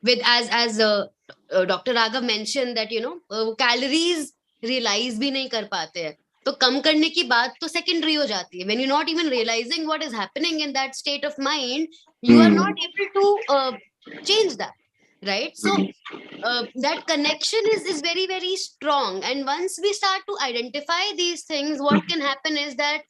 Speaker 5: with as Dr. Raghav mentioned that calories realize भी नहीं कर पाते हैं. तो कम करने की बात तो secondary हो जाती है. When you're not even realizing what is happening in that state of mind, you are not able to change that, right? So that connection is very, very strong. And once we start to identify these things, what can happen is that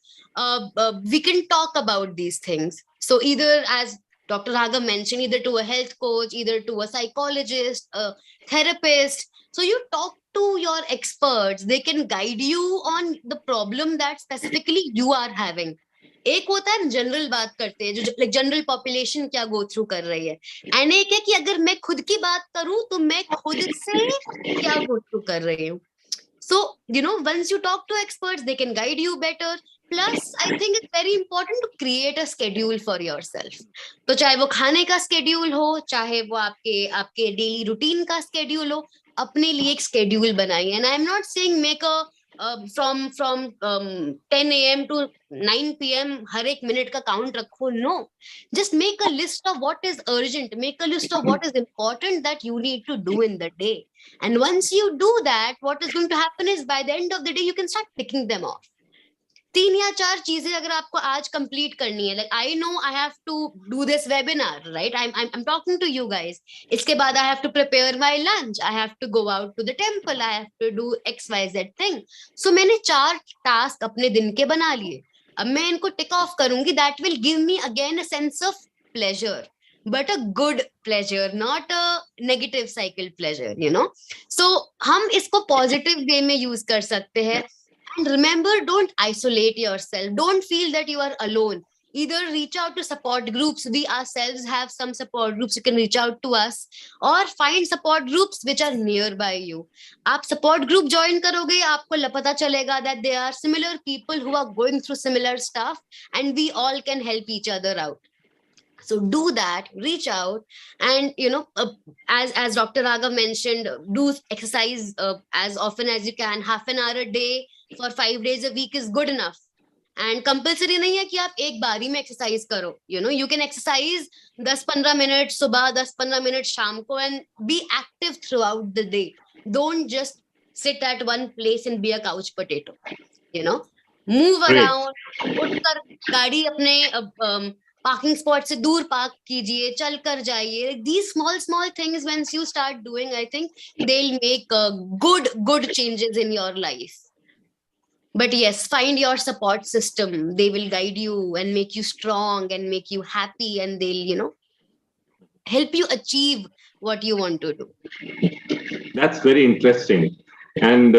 Speaker 5: we can talk about these things. So either, as Dr. Raghav mentioned, either to a health coach, either to a psychologist, a therapist. So you talk to your experts. They can guide you on the problem that specifically you are having. एक होता है general बात करते हैं, जो general population क्या go through कर रही है, एंड एक है कि अगर मैं खुद की बात करूं तो मैं खुद से क्या गो थ्रू कर रही हूँ. So, once you talk to experts, they can guide you better. Plus, I think it's very important to create a schedule for yourself. तो चाहे वो खाने का schedule हो, चाहे वो आपके daily routine का schedule हो, अपने लिए एक schedule बनाइए. And I'm not saying make a from 10 a.m. to 9 p.m. हर एक मिनट का काउंट रखो. No, just make a list of what is urgent. Make a list of what is important that you need to do in the day. And once you do that, what is going to happen is by the end of the day, you can start picking them off. 3 या 4 चीजें अगर आपको आज complete करनी है, like I know I have to do this webinar, right? I'm talking to you guys. इसके बाद I have to prepare my lunch. I have to go out to the temple. I have to do XYZ thing. So मैंने 4 task अपने दिन के बना लिए. अब मैं इनको टिक ऑफ करूंगी. That will give me again a sense of pleasure, but a good pleasure, not a negative cycle pleasure, So हम इसको positive way में use कर सकते हैं. And remember, don't isolate yourself. Don't feel that you are alone. Either reach out to support groups. We ourselves have some support groups. You can reach out to us or find support groups which are nearby you. आप support group join करोगे, आपको पता चलेगा that there are similar people who are going through similar stuff, and we all can help each other out. So do that, reach out, and as Dr. Raghav mentioned, do exercise as often as you can. Half an hour a day for 5 days a week is good enough. And compulsory नहीं है कि आप एक बारी में exercise करो. You can exercise 10-15 minutes सुबह, 10-15 minutes शाम को, and be active throughout the day. Don't just sit at one place and be a couch potato. Move around, उठकर गाड़ी अपने parking spot से दूर park कीजिए, चल कर जाइए. These small things, once you start doing, I think they'll make good changes in your life. But yes, find your support system. They will guide you and make you strong and make you happy, and they'll, help you achieve what you want to do.
Speaker 3: That's very interesting. And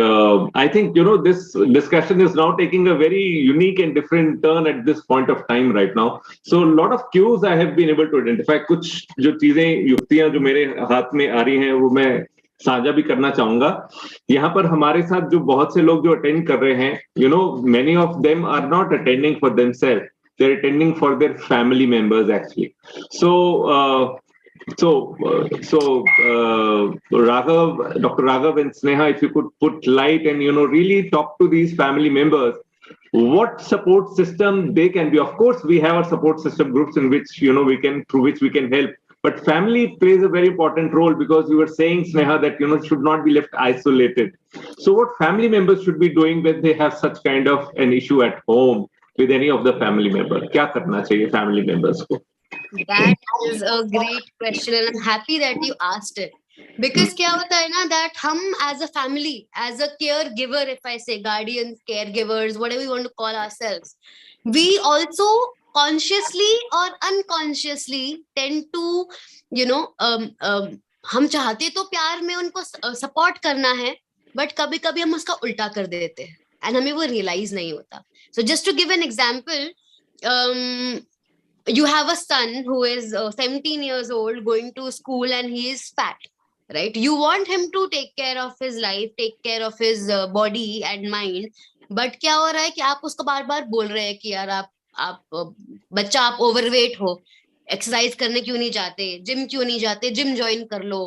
Speaker 3: I think, this discussion is now taking a very unique and different turn at this point of time right now. So a lot of cues I have been able to identify. कुछ जो चीजें, युक्तियां जो मेरे हाथ में आ रही हैं, वो मैं साझा भी करना चाहूंगा. यहाँ पर हमारे साथ जो बहुत से लोग जो अटेंड कर रहे हैं, many of them are not attending for themselves. They're attending for their family members actually. So Raghav, Dr. Raghav and Sneha, if you could put light and really talk to these family members, what support system they can be. Of course, we have our support system groups in which through which we can help. But family plays a very important role, because you were saying, Sneha, that should not be left isolated. So what family members should be doing when they have such kind of an issue at home with any of the family members? क्या करना चाहिए family members को?
Speaker 5: That is a great question, and I'm happy that you asked it. Because क्या होता है ना, that हम as a family, as a caregiver, if I say guardians, caregivers, whatever you want to call ourselves, we also consciously or unconsciously tend to, हम चाहते तो प्यार में उनको सपोर्ट करना है, बट कभी कभी हम उसका उल्टा कर देते हैं, and हमें वो रियलाइज नहीं होता. So just to give an example, you have a son who is 17 years old, going to school, and he is fat, right? You want him to take care of his life, take care of his body and mind, but क्या हो रहा है कि आप उसको बार बार बोल रहे हैं कि यार बच्चा आप ओवरवेट हो, एक्सरसाइज करने क्यों नहीं जाते, जिम क्यों नहीं जाते, जिम ज्वाइन कर लो,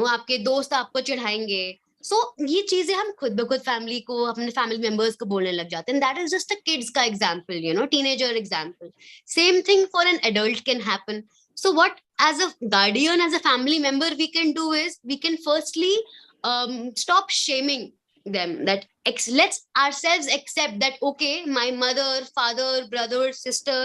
Speaker 5: आपके दोस्त आपको चिढ़ाएंगे. सो ये चीजें हम खुद ब खुद फैमिली को, अपने फैमिली मेंबर्स को बोलने लग जाते हैं. That is just a kids का example, teenager example. Same thing for an adult can happen. So what, as a guardian, as a family member, we can do is we can firstly stop shaming them. That let's ourselves accept that, okay, my mother, father, brother, sister,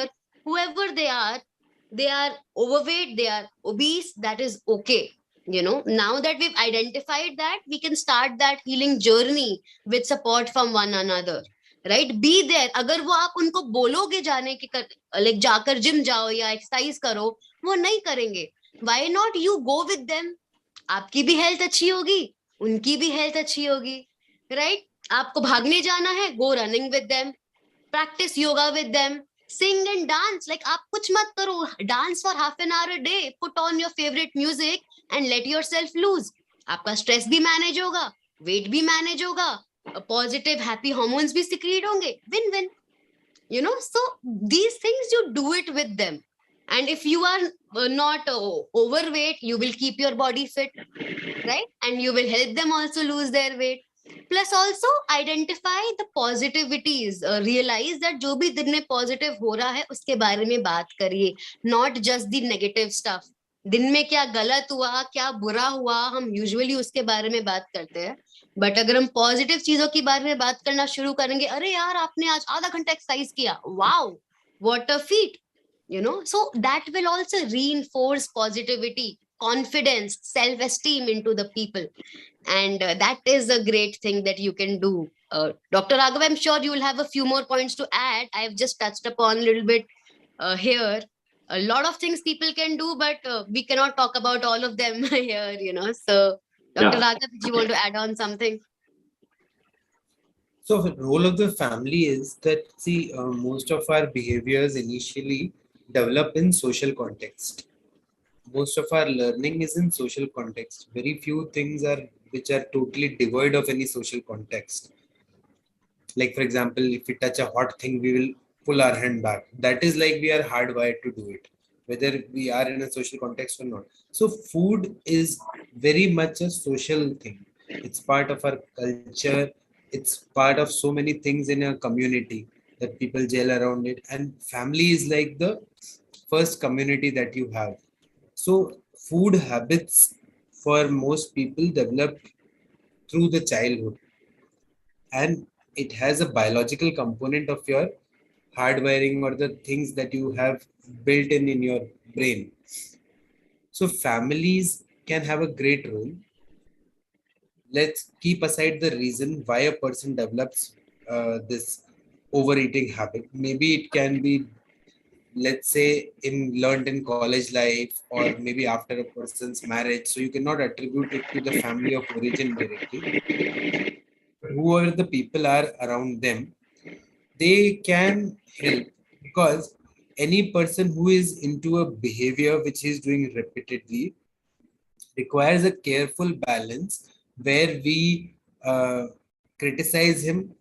Speaker 5: whoever they are overweight, they are obese. That is okay. Now that we've identified that, we can start that healing journey with support from one another. Right, be there. अगर वो आप उनको बोलोगे जाने के like जाकर gym जाओ या एक्सरसाइज करो, वो नहीं करेंगे. Why not you go with them? आपकी भी हेल्थ अच्छी होगी, उनकी भी हेल्थ अच्छी होगी, राइट? आपको भागने जाना है, go running with them, practice yoga with them, sing and dance. Like आप कुछ मत करो, dance for half an hour a day, put on your favourite music and let yourself loose. आपका स्ट्रेस भी मैनेज होगा, वेट भी manage होगा, positive happy hormones भी सिक्रीट होंगे. Win win. So these things, you do it with them. And if you are not overweight, you will keep your body fit, right? And you will help them also lose their weight. Plus also identify the positivities. Realize that जो भी दिन में positive हो रहा है उसके बारे में बात करिए, not just the negative stuff. दिन में क्या गलत हुआ, क्या बुरा हुआ, हम यूजुअली उसके बारे में बात करते हैं. बट अगर हम पॉजिटिव चीजों के बारे में बात करना शुरू करेंगे, अरे यार आपने आज आधा घंटा एक्सरसाइज किया, wow, what a feet, so that will also reinforce positivity, confidence, self-esteem into the people. And that is a great thing that you can do. Dr. Raghav, I'm sure you will have a few more points to add. I have just touched upon a little bit here. A lot of things people can do, but we cannot talk about all of them here, So, Dr.
Speaker 3: Yeah.
Speaker 5: Raghav, did you want to add on something?
Speaker 6: So the role of the family is that, see, most of our behaviors initially develop in social context. Most of our learning is in social context. Very few things are which are totally devoid of any social context. Like, for example, if we touch a hot thing, we will pull our hand back. That is like we are hardwired to do it, whether we are in a social context or not. So food is very much a social thing. It's part of our culture. It's part of so many things in a community that people gel around it. And family is like the first community that you have. So food habits for most people develop through the childhood. And it has a biological component of your hardwiring or the things that you have built in your brain. So families can have a great role. Let's keep aside the reason why a person develops this overeating habit. Maybe it can be, let's say, learned in college life, or maybe after a person's marriage. So you cannot attribute it to the family of origin directly. Whoever the people are around them, they can help, because any person who is into a behavior which is doing repeatedly requires a careful balance where we criticize him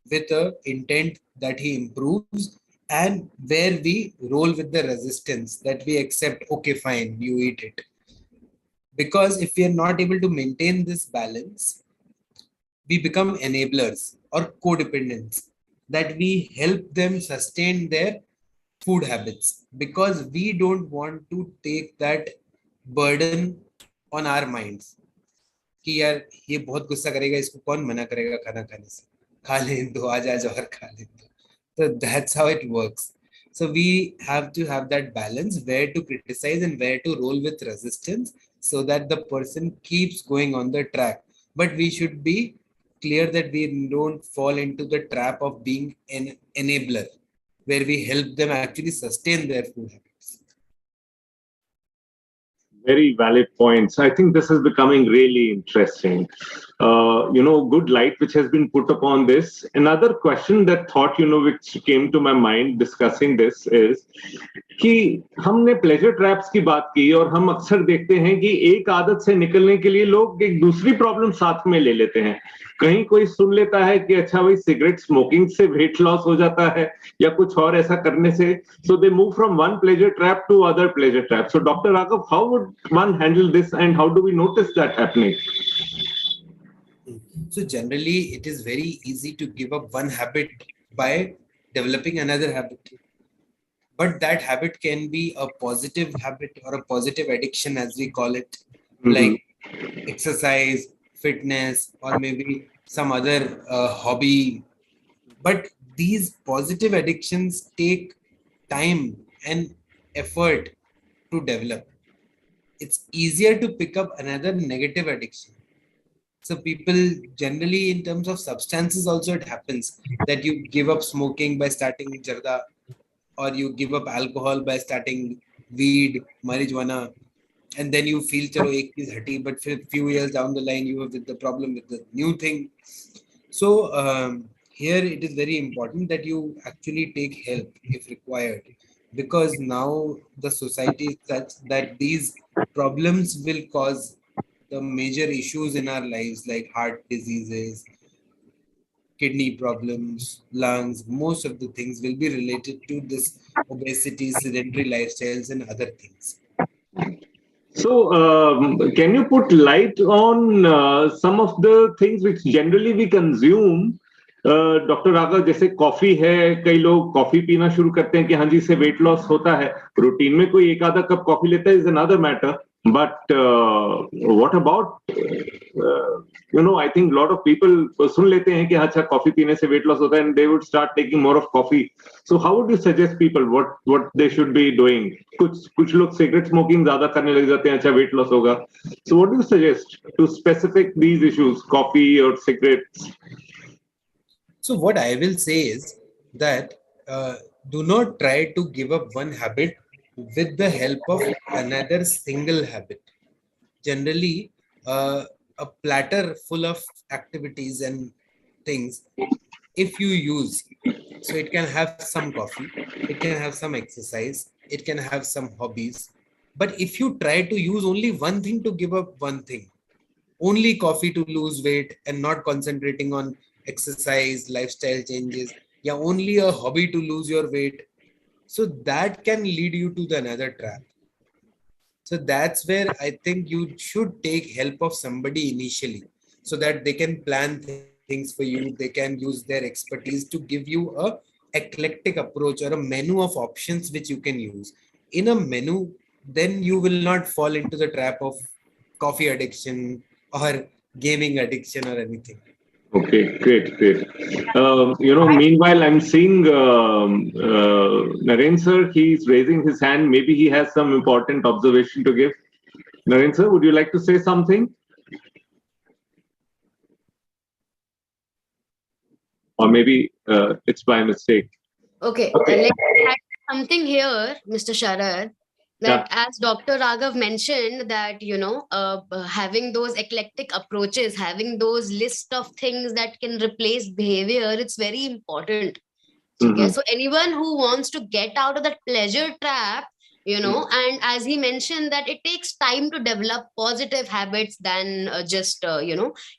Speaker 6: with a intent that he improves, and where we roll with the resistance that we accept, okay, fine, you eat it. Because if we are not able to maintain this balance, we become enablers or codependents, that we help them sustain their food habits because we don't want to take that burden on our minds कि यार ये बहुत गुस्सा करेगा, इसको कौन मना करेगा खाना खाने से, खा लें दो, आज आज और खा लें दो. So that's how it works. So we have to have that balance, where to criticize and where to roll with resistance, so that the person keeps going on the track. But we should be clear that we don't fall into the trap of being an enabler, where we help them actually sustain their food habits.
Speaker 3: Very valid points. I think this is becoming really interesting. good light which has been put upon this. Another question that thought, which came to my mind discussing this is कि हमने pleasure traps की बात की और हम अक्सर देखते हैं कि एक आदत से निकलने के लिए लोग एक दूसरी प्रॉब्लम साथ में ले लेते हैं. कहीं कोई सुन लेता है कि अच्छा भाई सिगरेट स्मोकिंग से वेट लॉस हो जाता है या कुछ और ऐसा करने से. So they move from one pleasure trap to other pleasure trap. So doctor Raghav, how would one handle this and how do we notice that happening?
Speaker 6: So generally, it is very easy to give up one habit by developing another habit. But that habit can be a positive habit or a positive addiction, as we call it, like exercise, fitness, or maybe some other hobby. But these positive addictions take time and effort to develop. It's easier to pick up another negative addiction. So people generally, in terms of substances also, it happens that you give up smoking by starting jarda, or you give up alcohol by starting weed, marijuana, and then you feel chalo ek is hati, but for a few years down the line you have with the problem with the new thing. So here it is very important that you actually take help if required, because now the society is such that these problems will cause the major issues in our lives, like heart diseases, kidney problems, lungs. Most of the things will be related to this obesity, sedentary lifestyles, and other things.
Speaker 3: So, can you put light on some of the things which generally we consume? Doctor Raghav, जैसे coffee है, कई लोग coffee पीना शुरू करते हैं कि हाँ जी इससे वेट लॉस होता है. रूटीन में कोई एक आधा कप कॉफी लेता है is another matter. But what about I think lot of people सुन लेते हैं कि अच्छा कॉफी पीने से वेट लॉस होता है and they would start taking more of coffee. So how would you suggest people what they should be doing? कुछ लोग सिगरेट स्मोकिंग ज्यादा करने लग जाते हैं, अच्छा वेट लॉस होगा. So what do you suggest to specific these issues, coffee और cigarettes?
Speaker 6: So what I will say is that do not try to give up one habit with the help of another single habit. Generally, a platter full of activities and things, if you use, so it can have some coffee, it can have some exercise, it can have some hobbies. But if you try to use only one thing to give up one thing, only coffee to lose weight and not concentrating on exercise, lifestyle changes, yeah, only a hobby to lose your weight, so that can lead you to the another trap. So that's where I think you should take help of somebody initially, so that they can plan things for you. They can use their expertise to give you a eclectic approach or a menu of options which you can use. In a menu, then you will not fall into the trap of coffee addiction or gaming addiction or anything.
Speaker 3: Okay, great. Meanwhile, I'm seeing Naren sir, he's raising his hand. Maybe he has some important observation to give. Naren sir, would you like to say something? Or maybe it's by mistake.
Speaker 5: Okay. Let me add something here, Mr. Sharad. That as Dr. Raghav mentioned, that having those eclectic approaches, having those list of things that can replace behavior, it's very important. Okay, so anyone who wants to get out of that pleasure trap, and as he mentioned that it takes time to develop positive habits than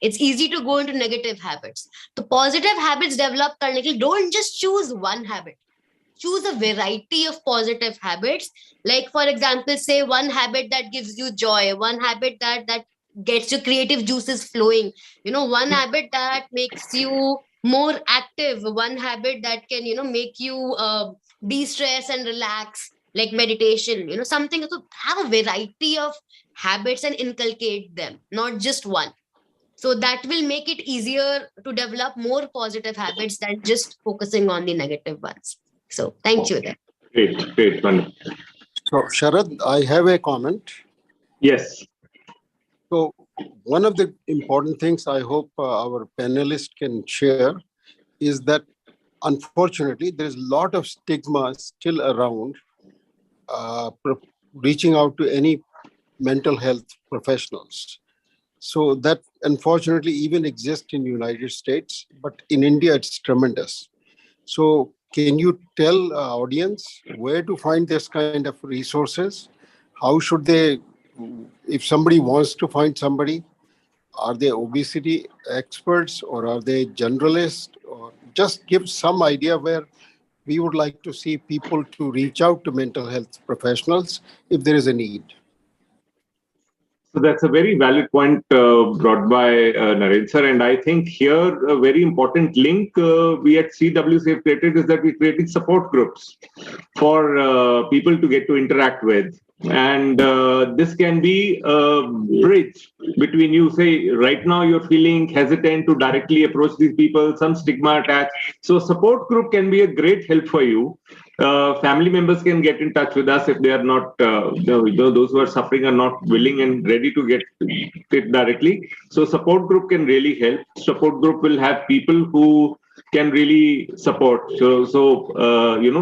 Speaker 5: it's easy to go into negative habits. The positive habits develop karne ke liye, don't just choose one habit. Choose a variety of positive habits. Like, for example, say one habit that gives you joy, one habit that gets your creative juices flowing, one habit that makes you more active, one habit that can, make you de-stress and relax, like meditation, something. So have a variety of habits and inculcate them, not just one. So that will make it easier to develop more positive habits than just focusing on the negative ones. So thank you there.
Speaker 3: Great, wonderful.
Speaker 4: So Sharad, I have a comment.
Speaker 3: Yes.
Speaker 4: So one of the important things I hope our panelists can share is that unfortunately there is a lot of stigma still around reaching out to any mental health professionals. So that
Speaker 7: unfortunately even exist in the United States, but in India it's tremendous. So can you tell audience where to find this kind of resources? How should they, if somebody wants to find somebody, are they obesity experts or are they generalists? Or just give some idea where we would like to see people to reach out to mental health professionals if there is a need.
Speaker 3: So that's a very valid point brought by Naren sir, and I think here a very important link we at CWC have created is that we created support groups for people to get to interact with, and this can be a bridge between you. Say right now you're feeling hesitant to directly approach these people, some stigma attached. So support group can be a great help for you. Family members can get in touch with us if they are not, those who are suffering are not willing and ready to get it directly. So support group can really help. Support group will have people who can really support. So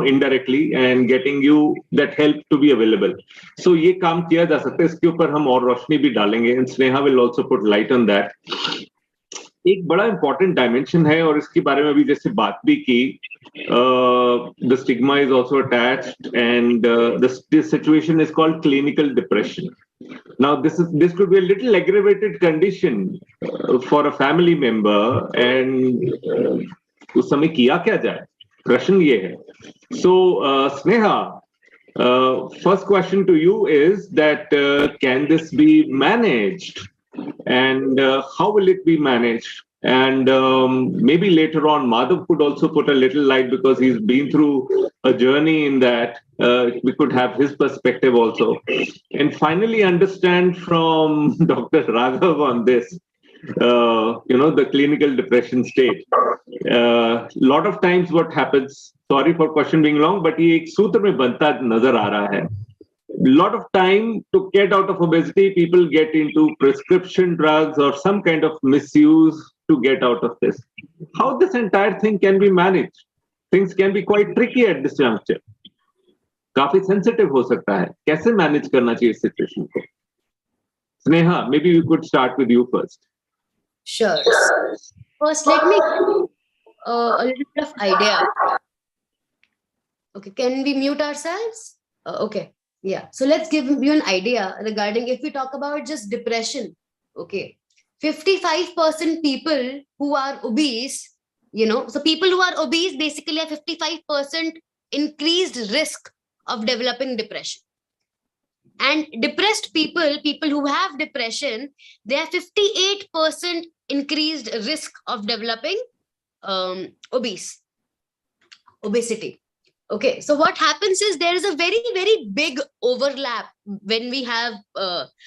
Speaker 3: indirectly and getting you that help to be available. So ये काम किया जा सकता है. इसके ऊपर हम और रोशनी भी डालेंगे. And Sneha will also put light on that. एक बड़ा इंपॉर्टेंट डायमेंशन है और इसके बारे में भी जैसे बात भी की. The stigma is also attached, and this situation is called clinical depression. Now, this could be a little aggravated condition for a family member, and उस समय किया क्या जाए? प्रश्न ये है. So, Sneha, first question to you is that can this be managed? And how will it be managed? And maybe later on, Madhav could also put a little light because he's been through a journey in that. We could have his perspective also. And finally, understand from Dr. Raghav on this, the clinical depression state. Lot of times what happens, sorry for question being long, but ये एक सूत्र में बनता नजर आ रहा है. Lot of time to get out of obesity, people get into prescription drugs or some kind of misuse to get out of this. How this entire thing can be managed? Things can be quite tricky at this juncture. काफी sensitive हो सकता है. कैसे manage करना चाहिए इस situation को? Sneha, maybe we could start with you first.
Speaker 5: Sure. First, let me a little bit of idea. Okay, can we mute ourselves? Okay. Yeah, so let's give you an idea regarding if we talk about just depression. Okay, 55% people who are obese, so people who are obese basically have 55% increased risk of developing depression. And depressed people who have depression, they have 58% increased risk of developing obesity. Okay, so what happens is there is a very, very big overlap when we have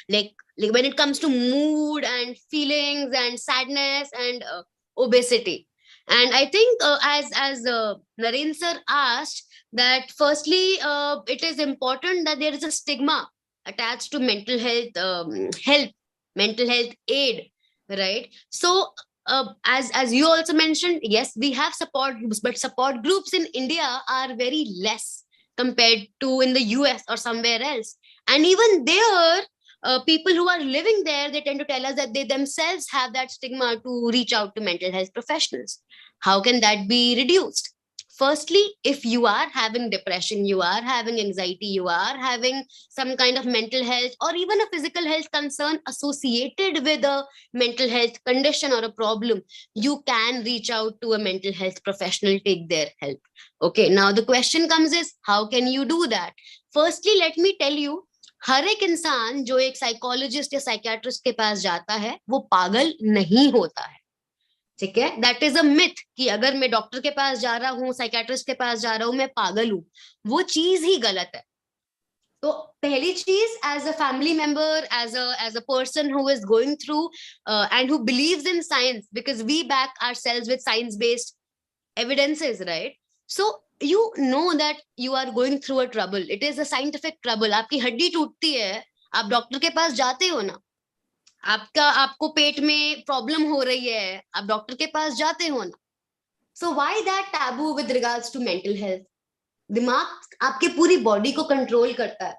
Speaker 5: like when it comes to mood and feelings and sadness and obesity. And I think as Naren sir asked that firstly, it is important that there is a stigma attached to mental health, mental health aid, right? So as you also mentioned, yes, we have support groups, but support groups in India are very less compared to in the US or somewhere else. And even there, people who are living there, they tend to tell us that they themselves have that stigma to reach out to mental health professionals. How can that be reduced? Firstly, if you are having depression, you are having anxiety, you are having some kind of mental health or even a physical health concern associated with a mental health condition or a problem, you can reach out to a mental health professional, take their help. Okay, now the question comes is, how can you do that? Firstly, let me tell you, हर एक इंसान जो एक psychologist या psychiatrist के पास जाता है वो पागल नहीं होता है. ठीक है, दैट इज अ मिथ कि अगर मैं डॉक्टर के पास जा रहा हूँ, साइकियाट्रिस्ट के पास जा रहा हूँ, मैं पागल हूँ. वो चीज ही गलत है. तो पहली चीज, as a family member, as a person who is going through and who believes in science, because we back ourselves with science based evidences, right? So you know that you are going through a trouble. It is a scientific trouble. आपकी हड्डी टूटती है, आप doctor के पास जाते हो ना. आपको पेट में प्रॉब्लम हो रही है, आप डॉक्टर के पास जाते हो ना. So why that taboo with regards to mental health? दिमाग आपके पूरी बॉडी को कंट्रोल करता है.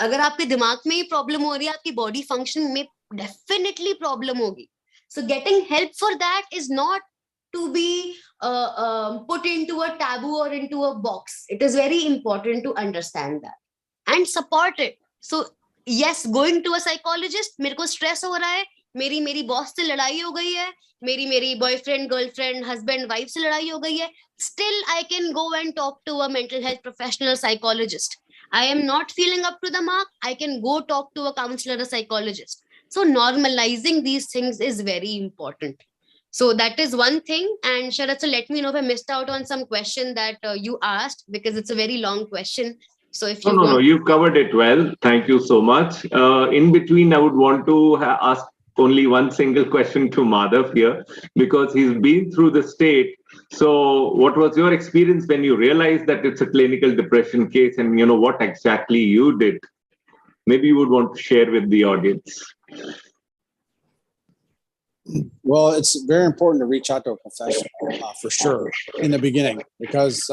Speaker 5: अगर आपके दिमाग में ही प्रॉब्लम हो रही है, आपकी बॉडी फंक्शन में डेफिनेटली प्रॉब्लम होगी. So getting help for that is not to be put into a taboo or into a box. It is very important to understand that and support it. So yes, going to a psychologist, मेरे को stress हो रहा है, मेरी boss से लड़ाई हो गई है, मेरी बॉयफ्रेंड गर्लफ्रेंड हस्बैंड वाइफ से लड़ाई हो गई है, still I can go and talk to a mental health professional psychologist. I am not feeling up to the mark, I can go talk to a counselor, a psychologist. So normalizing these things is very important. So that is one thing. And Sharat, so let me know if I missed out on some question that you asked, because it's a very long question. So if you
Speaker 3: No, you've covered it well. Thank you so much. In between, I would want to ask only one single question to Madhav here, because he's been through the state. So what was your experience when you realized that it's a clinical depression case, and what exactly you did? Maybe you would want to share with the audience.
Speaker 4: Well, it's very important to reach out to a professional for sure in the beginning, because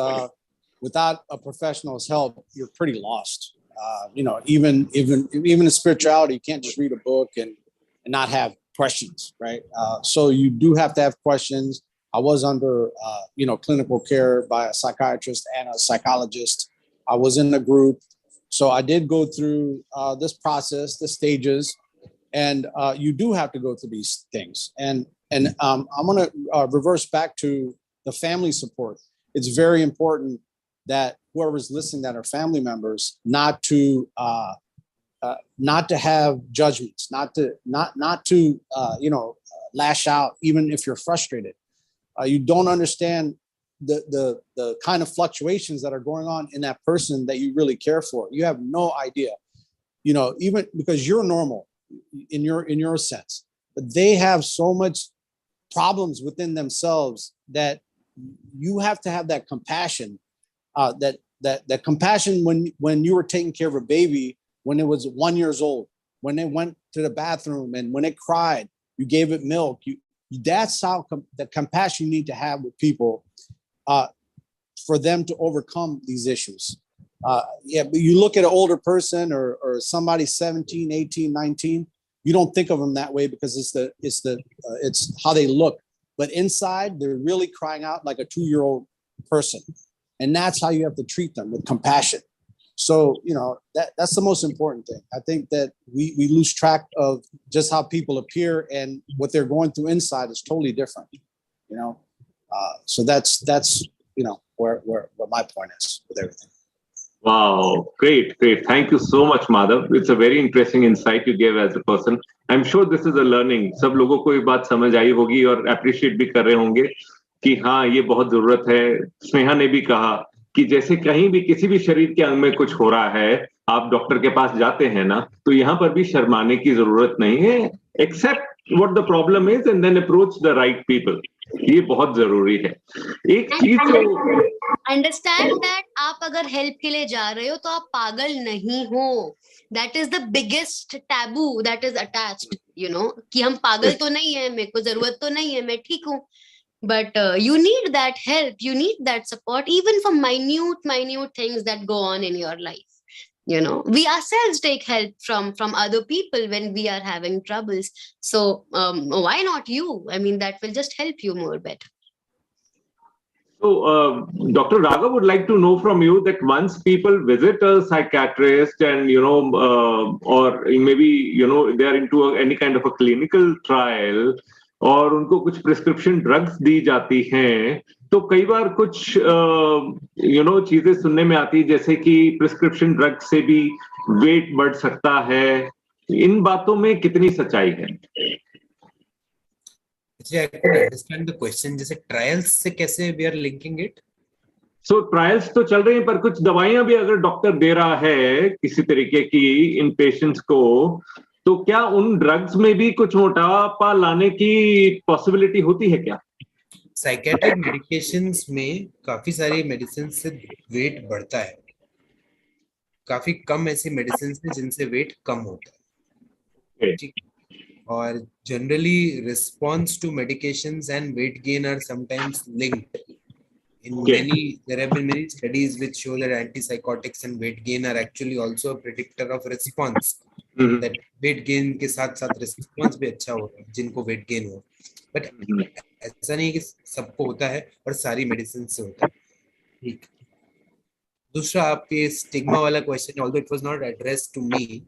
Speaker 4: without a professional's help, you're pretty lost. Even in spirituality, you can't just read a book and not have questions, right? So you do have to have questions. I was under, clinical care by a psychiatrist and a psychologist. I was in a group. So I did go through this process, the stages, and you do have to go through these things. And I'm going to reverse back to the family support. It's very important that whoever's listening that are family members, not to have judgments, not to lash out, even if you're frustrated. You don't understand the kind of fluctuations that are going on in that person that you really care for. You have no idea, even because you're normal in your sense, but they have so much problems within themselves that you have to have that compassion. That compassion when you were taking care of a baby when it was 1 year old, when they went to the bathroom and when it cried, you gave it milk. That's how the compassion you need to have with people for them to overcome these issues. But you look at an older person or somebody 17, 18, 19, you don't think of them that way because it's how they look. But inside, they're really crying out like a 2-year-old person. And that's how you have to treat them, with compassion. So, that's the most important thing. I think that we lose track of just how people appear, and what they're going through inside is totally different, So that's where my point is with everything.
Speaker 3: Wow, great. Thank you so much, Madhav. It's a very interesting insight you gave as a person. I'm sure this is a learning. सब लोगों को ये बात समझ आई होगी और appreciate भी कर रहे होंगे कि हाँ, ये बहुत जरूरत है. स्नेहा ने भी कहा कि जैसे कहीं भी किसी भी शरीर के अंग में कुछ हो रहा है, आप डॉक्टर के पास जाते हैं ना, तो यहाँ पर भी शर्माने की जरूरत नहीं है. Accept what the problem is and then approach the right people. ये बहुत जरूरी है. एक चीज
Speaker 5: अंडरस्टैंड दैट आप अगर हेल्प के लिए जा रहे हो तो आप पागल नहीं हो. That is the biggest taboo that is attached, कि हम पागल तो नहीं है, मेरे को जरूरत तो नहीं है, मैं ठीक हूँ. But you need that help, you need that support, even for minute things that go on in your life. We ourselves take help from other people when we are having troubles. So why not you? I mean, that will just help you more better.
Speaker 3: So, Dr. Raghav would like to know from you that once people visit a psychiatrist and, or maybe, they are into any kind of a clinical trial, और उनको कुछ prescription drugs दी जाती हैं, तो कई बार कुछ चीजें सुनने में आती है, जैसे कि प्रिस्क्रिप्शन ड्रग से भी वेट बढ़ सकता है. इन बातों में कितनी सच्चाई है?
Speaker 6: I could understand the question. जैसे ट्रायल्स से कैसे we are linking it?
Speaker 3: So trials तो चल रही हैं, पर कुछ दवाइयां भी अगर डॉक्टर दे रहा है किसी तरीके की इन पेशेंट्स को, तो क्या उन ड्रग्स में भी कुछ मोटापा लाने की पॉसिबिलिटी होती है क्या?
Speaker 6: साइकेट्रिक मेडिकेशंस में काफी सारी मेडिसिन से वेट बढ़ता है. काफी कम ऐसी मेडिसिन है जिनसे वेट कम होता है. ठीक. और generally response to medications and weight gain are sometimes linked. There have been many studies which show that antipsychotics and weight gain are actually also a predictor of response. That weight gain के साथ साथ response भी अच्छा हो रहा है जिनको weight gain हो, बट ऐसा नहीं है कि सबको होता है और सारी मेडिसिन से होता है। ठीक। दूसरा आपके स्टिग्मा वाला question, although it was not address to me,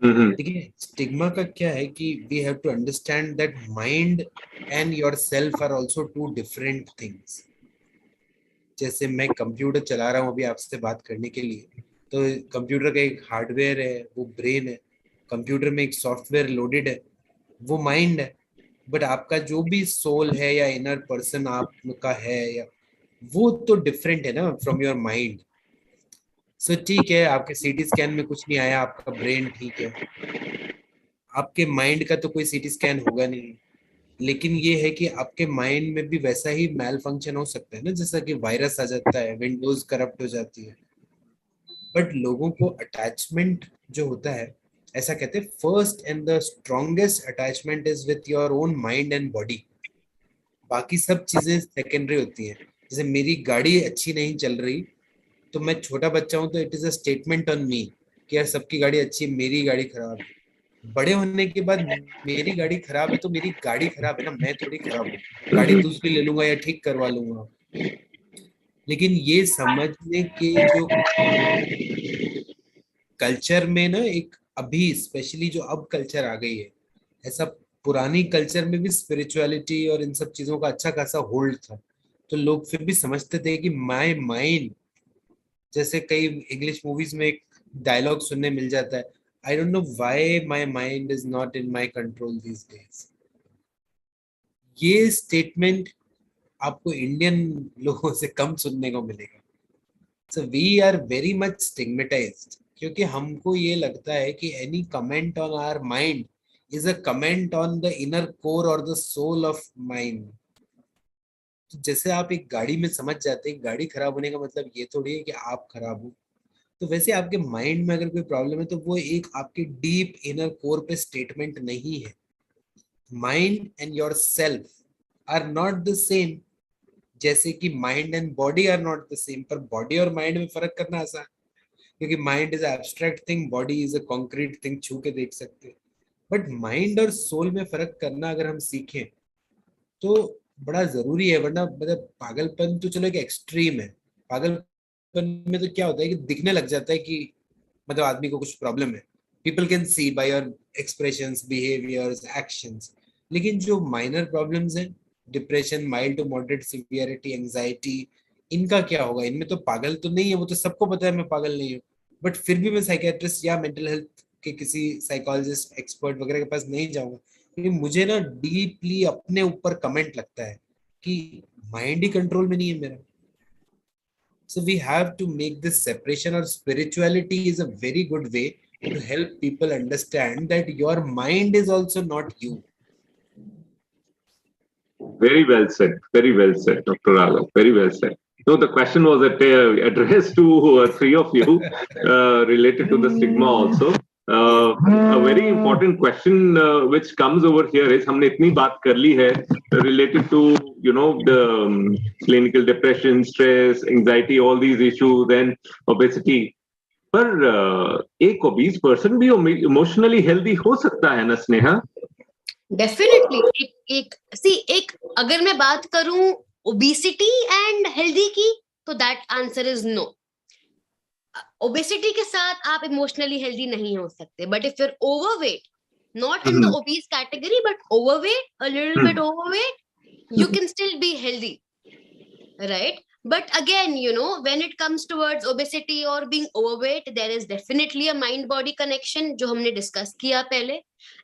Speaker 6: देखिए स्टिग्मा का क्या है कि we have to understand that mind and your self are also two different things. जैसे मैं कंप्यूटर चला रहा हूँ अभी आपसे बात करने के लिए, तो कंप्यूटर का एक हार्डवेयर है, वो ब्रेन है, कंप्यूटर में एक सॉफ्टवेयर लोडेड है, वो माइंड है, बट आपका जो भी सोल है या इनर पर्सन आपका है, या वो तो डिफरेंट है ना फ्रॉम योर माइंड। सो ठीक है, आपके सीटी स्कैन में कुछ नहीं आया, आपका ब्रेन ठीक है, आपके माइंड का तो कोई सीटी स्कैन होगा नहीं, लेकिन ये है कि आपके माइंड में भी वैसा ही मैल फंक्शन हो सकता है ना, जैसा कि वायरस आ जाता है, विंडोज करप्ट हो जाती है। बट लोगों को अटैचमेंट जो होता है, ऐसा कहते हैं first and the strongest attachment is with your own mind and body, बाकी सब चीजें सेकेंडरी होती हैं। जैसे मेरी गाड़ी अच्छी नहीं चल रही, तो मैं छोटा बच्चा हूं तो it is a statement on me कि यार सबकी गाड़ी अच्छी है, मेरी गाड़ी खराब है। बड़े होने के बाद मेरी गाड़ी खराब है तो मेरी गाड़ी खराब है ना, मैं थोड़ी खराब हूँ, गाड़ी दूसरी ले लूंगा या ठीक करवा लूंगा। लेकिन ये समझने के जो कल्चर में ना, एक अभी स्पेशली जो अब कल्चर आ गई है, ऐसा पुरानी कल्चर में भी स्पिरिचुअलिटी और इन सब चीजों का अच्छा खासा होल्ड था, तो लोग फिर भी समझते थे कि माय माइंड, जैसे कई इंग्लिश मूवीज में एक डायलॉग सुनने मिल जाता है, I don't know why my mind is not in my control these days. ये स्टेटमेंट आपको इंडियन लोगों से कम सुनने को मिलेगा। So we are very much stigmatised, क्योंकि हमको ये लगता है कि any comment on our mind is a comment on the inner core और द सोल ऑफ माइंड। तो जैसे आप एक गाड़ी में समझ जाते हैं गाड़ी खराब होने का मतलब ये थोड़ी है कि आप खराब हो, तो वैसे आपके माइंड में अगर कोई प्रॉब्लम है तो वो एक आपके डीप इनर कोर पे स्टेटमेंट नहीं है। Mind and your self are not the same, जैसे कि mind and body are not the same, पर बॉडी और माइंड में फर्क करना आसान, क्योंकि mind is abstract thing, body is a concrete thing, छू के देख सकते हैं। बट माइंड और सोल में फर्क करना अगर हम सीखें तो बड़ा जरूरी है, वरना मतलब पागलपन तो चलो एक एक्सट्रीम है, पागलपन में तो क्या होता है कि दिखने लग जाता है कि मतलब आदमी को कुछ प्रॉब्लम है, people can see by your expressions, behaviours, actions. लेकिन जो माइनर प्रॉब्लम्स हैं, depression, mild to moderate severity, anxiety, इनका क्या होगा? इनमें तो पागल तो नहीं है, वो तो सबको पता है मैं पागल नहीं हूँ, बट फिर भी मैं साइकेट्रिस्ट या मेंटल हेल्थ के किसी साइकोलॉजिस्ट एक्सपर्ट वगैरह के पास नहीं जाऊंगा, क्योंकि मुझे ना डीपली अपने ऊपर कमेंट लगता है कि माइंड ही कंट्रोल में नहीं है मेरा। So we have to make this separation, or spirituality is a very good way to help people understand that your mind is also not you.
Speaker 3: Very well said, Dr. Raghav. Very well said. No, the question was addressed to three of you related to the stigma also. A very important question which comes over here is, हमने इतनी बात कर ली है related to the clinical depression, stress, anxiety, all these issues, and obesity. पर एक obese person भी emotionally healthy हो सकता है ना स्नेहा?
Speaker 5: डेफिनेटली एक अगर मैं बात करूं ओबेसिटी एंड हेल्दी की, तो that answer is no. Obesity के साथ आप इमोशनली हेल्दी नहीं हो सकते, but if you're overweight, not in the obese category but overweight, a little bit overweight, you can still be healthy, right? But again, when it comes towards obesity or being overweight, there is definitely a mind body connection जो हमने discuss किया पहले,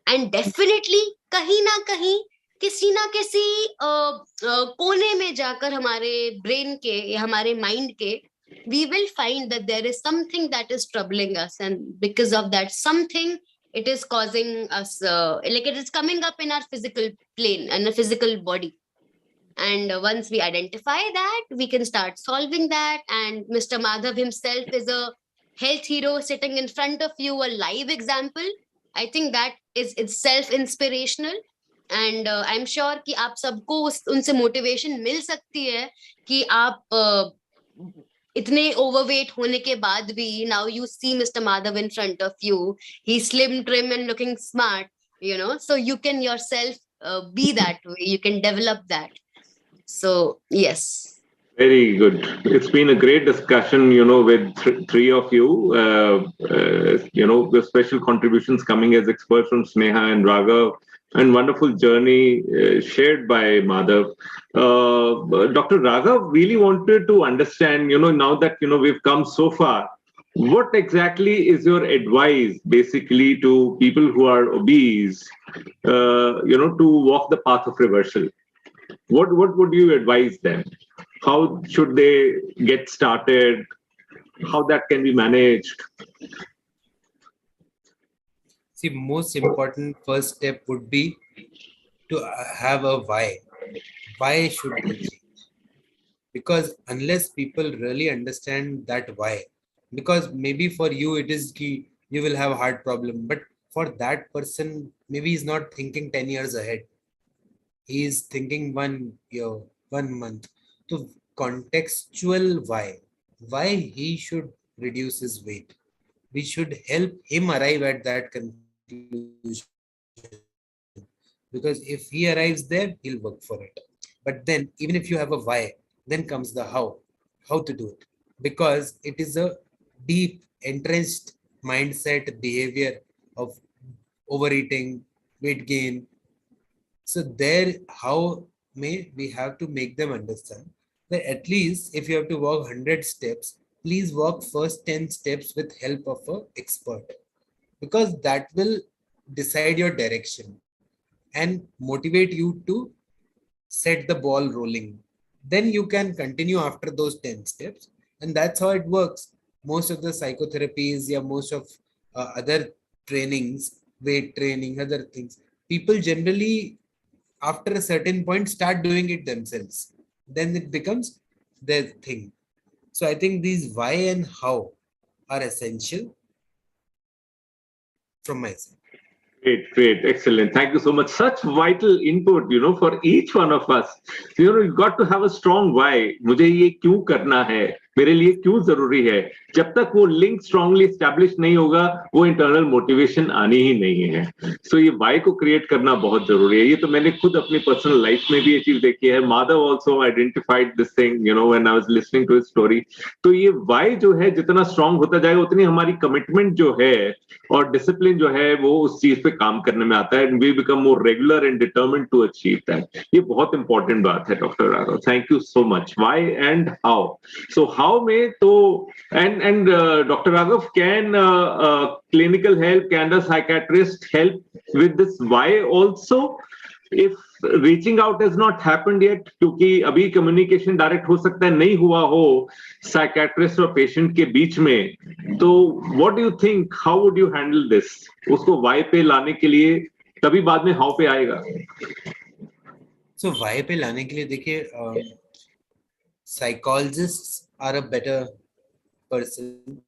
Speaker 5: and definitely कहीं ना कहीं किसी ना किसी कोने में जाकर हमारे ब्रेन के या हमारे माइंड के we will find that there is something that is troubling us, and because of that something, it is causing us like it is coming up in our physical plane and a physical body. And once we identify that, we can start solving that. And Mr. Madhav himself is a health hero sitting in front of you, a live example. I think that is itself inspirational. And I'm sure कि आप सबको उनसे motivation मिल सकती है कि आप इतने overweight होने के बाद भी, now you see Mr. Madhav in front of you, he's slim, trim and looking smart, so you can yourself be that way, you can develop that. So yes.
Speaker 3: Very good. It's been a great discussion, with three of you. With special contributions coming as experts from Sneha and Raghav, and wonderful journey shared by Madhav. Dr. Raghav really wanted to understand, now that, we've come so far, what exactly is your advice basically to people who are obese, to walk the path of reversal? What would you advise them? How should they get started? How that can be managed?
Speaker 6: See, most important first step would be to have a why. Why should they change? Because unless people really understand that why, because maybe for you it is key, you will have a heart problem, but for that person, maybe he's not thinking 10 years ahead. He is thinking 1 year, 1 month. So contextual why he should reduce his weight. We should help him arrive at that conclusion. Because if he arrives there, he'll work for it. But then, even if you have a why, then comes the how to do it. Because it is a deep, entrenched mindset behavior of overeating, weight gain. So there, how may we have to make them understand that at least if you have to walk 100 steps, please walk first 10 steps with help of an expert, because that will decide your direction and motivate you to set the ball rolling. Then you can continue after those 10 steps, and that's how it works. Most of the psychotherapies, yeah, most of other trainings, weight training, other things, people generally after a certain point start doing it themselves. Then it becomes their thing. So I think these why and how are essential from my side.
Speaker 3: Great, excellent. Thank you so much. Such vital input, for each one of us. You've got to have a strong why. मुझे ये क्यों करना है? मेरे लिए क्यों जरूरी है? जब तक वो लिंक स्ट्रांगली एस्टैब्लिश नहीं होगा, वो इंटरनल मोटिवेशन आनी ही नहीं है. सो ये वाई को क्रिएट करना बहुत जरूरी है. ये तो मैंने खुद अपनी पर्सनल लाइफ में भी ये चीज देखी है. Madhav also identified this thing, when I was listening to his story. तो ये वाई जो है जितना स्ट्रांग होता जाएगा, उतनी हमारी कमिटमेंट जो है और डिसिप्लिन जो है वो उस चीज पे काम करने में आता है. And we become more regular and determined to achieve that. ये बहुत इंपॉर्टेंट बात है doctor Raghav. Thank you so much. Why and how. So how में तो and doctor Raghav, can clinical help, can the psychiatrist help with this why also if reaching out has not happened yet? क्योंकि अभी communication direct हो सकता है नहीं हुआ हो साइकियाट्रिस्ट और पेशेंट के बीच में. तो what do you think, how would you handle this? उसको वाई पे लाने के लिए, तभी बाद में हाउ पे आएगा.
Speaker 6: So वाई पे लाने के लिए देखिए, psychologists are a better person.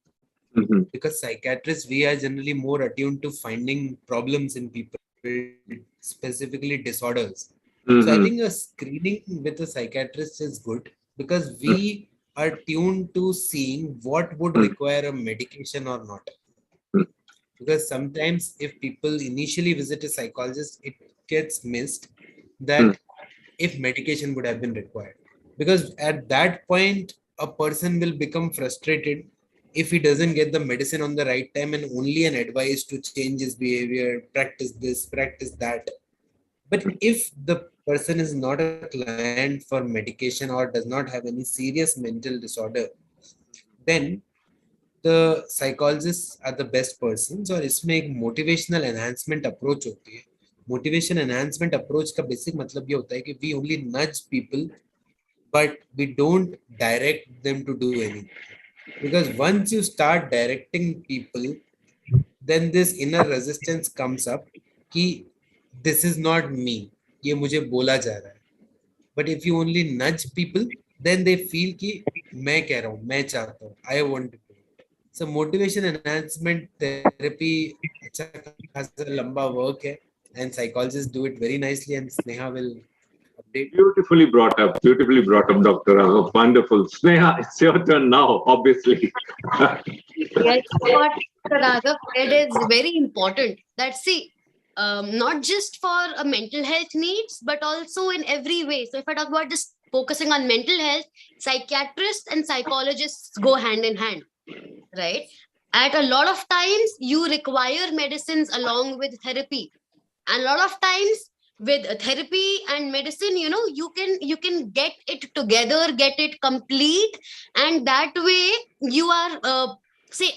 Speaker 6: Because psychiatrists, we are generally more attuned to finding problems in people, specifically disorders. So I think a screening with a psychiatrist is good, because we are tuned to seeing what would require a medication or not. Because sometimes if people initially visit a psychologist, it gets missed that if medication would have been required. Because at that point, a person will become frustrated if he doesn't get the medicine on the right time and only an advice to change his behavior, practice this, practice that. But if the person is not a client for medication or does not have any serious mental disorder, then the psychologists are the best persons. और इसमें एक motivational enhancement approach होती है. Motivation enhancement approach का basic मतलब ये होता है कि we only nudge people, but we don't direct them to do anything. Because once you start directing people, then this inner resistance comes up कि this is not me, ये मुझे बोला जा रहा है. But if you only nudge people, then they feel कि मैं कह रहा हूँ, मैं चाहता हूँ, I want to do it. So motivation enhancement therapy अच्छा खासा लंबा work है, and psychologists do it very nicely, and Sneha will update.
Speaker 3: Beautifully brought up, Dr. Raghav. Wonderful. Sneha, it's your turn now, obviously.
Speaker 5: Yeah, what Raghav said is very important. That see, not just for a mental health needs, but also in every way. So if I talk about just focusing on mental health, psychiatrists and psychologists go hand in hand, right? At a lot of times, you require medicines along with therapy, and a lot of times with therapy and medicine, you can get it together, get it complete, and that way you are say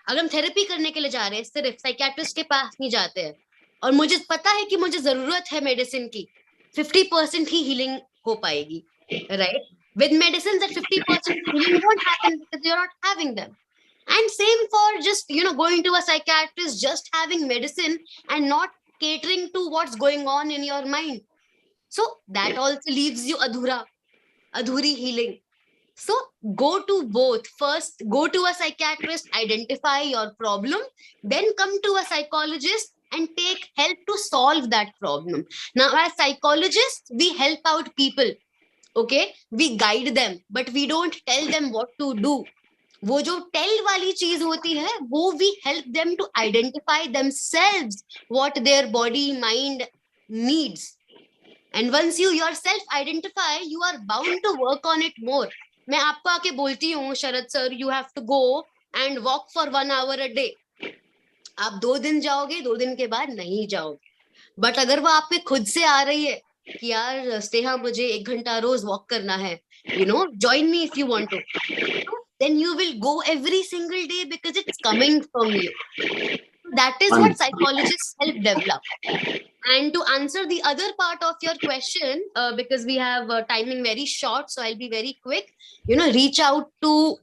Speaker 5: अगर हम therapy करने के लिए जा रहे हैं सिर्फ psychiatrist के पास नहीं जाते हैं और मुझे पता है कि मुझे जरूरत है मेडिसिन की 50% ही हीलिंग हो पाएगी, right? With medicines that 50% healing won't happen because you're not having them. And same for just going to a psychiatrist, just having medicine and not catering to what's going on in your mind. So that also leaves you adhuri healing. So go to both. First, go to a psychiatrist, identify your problem, then come to a psychologist and take help to solve that problem. Now, as psychologists, we help out people. Okay, we guide them, but we don't tell them what to do. वो जो tell वाली चीज होती है वो we help them to identify themselves what their body mind needs, and once you yourself identify you are bound to work on it more. मैं आपको आके बोलती हूँ शरद sir you have to go and walk for 1 hour a day, आप 2 दिन जाओगे, 2 दिन के बाद नहीं जाओगे, बट अगर वो आपके खुद से आ रही है कि यार स्नेहा मुझे 1 घंटा रोज वॉक करना है, join me if you want to, then you will go every single day because it's coming from you. That is what psychologists help develop. And to answer the other part of your question, because we have timing very short, so I'll be very quick. Reach out to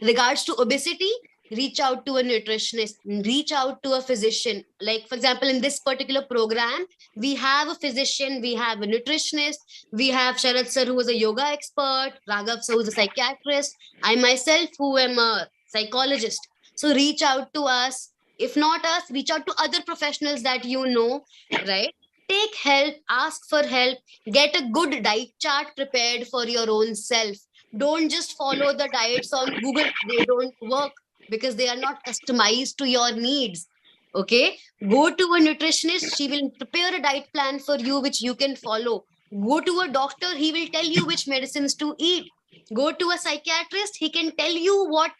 Speaker 5: regards to obesity, reach out to a nutritionist, reach out to a physician. Like, for example, in this particular program, we have a physician, we have a nutritionist, we have Sharad sir, who is a yoga expert, Raghav sir, who is a psychiatrist, I myself, who am a psychologist. So reach out to us. If not us, reach out to other professionals that you know, right? Take help, ask for help, get a good diet chart prepared for your own self. Don't just follow the diets on Google. They don't work because they are not customized to your needs. Okay, go to a nutritionist. She will prepare a diet plan for you which you can follow. Go to a doctor. He will tell you which medicines to eat. Go to a psychiatrist. He can tell you what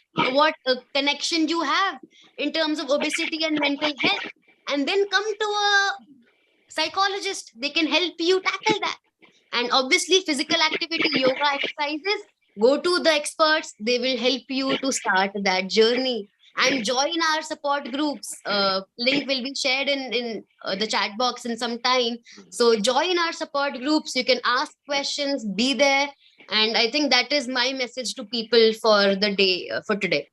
Speaker 5: connection you have in terms of obesity and mental health. And then come to a psychologist. They can help you tackle that. And obviously physical activity, yoga exercises, go to the experts. They will help you to start that journey. And join our support groups. Link will be shared in the chat box in some time. So join our support groups. You can ask questions, be there. And I think that is my message to people for the day, for today.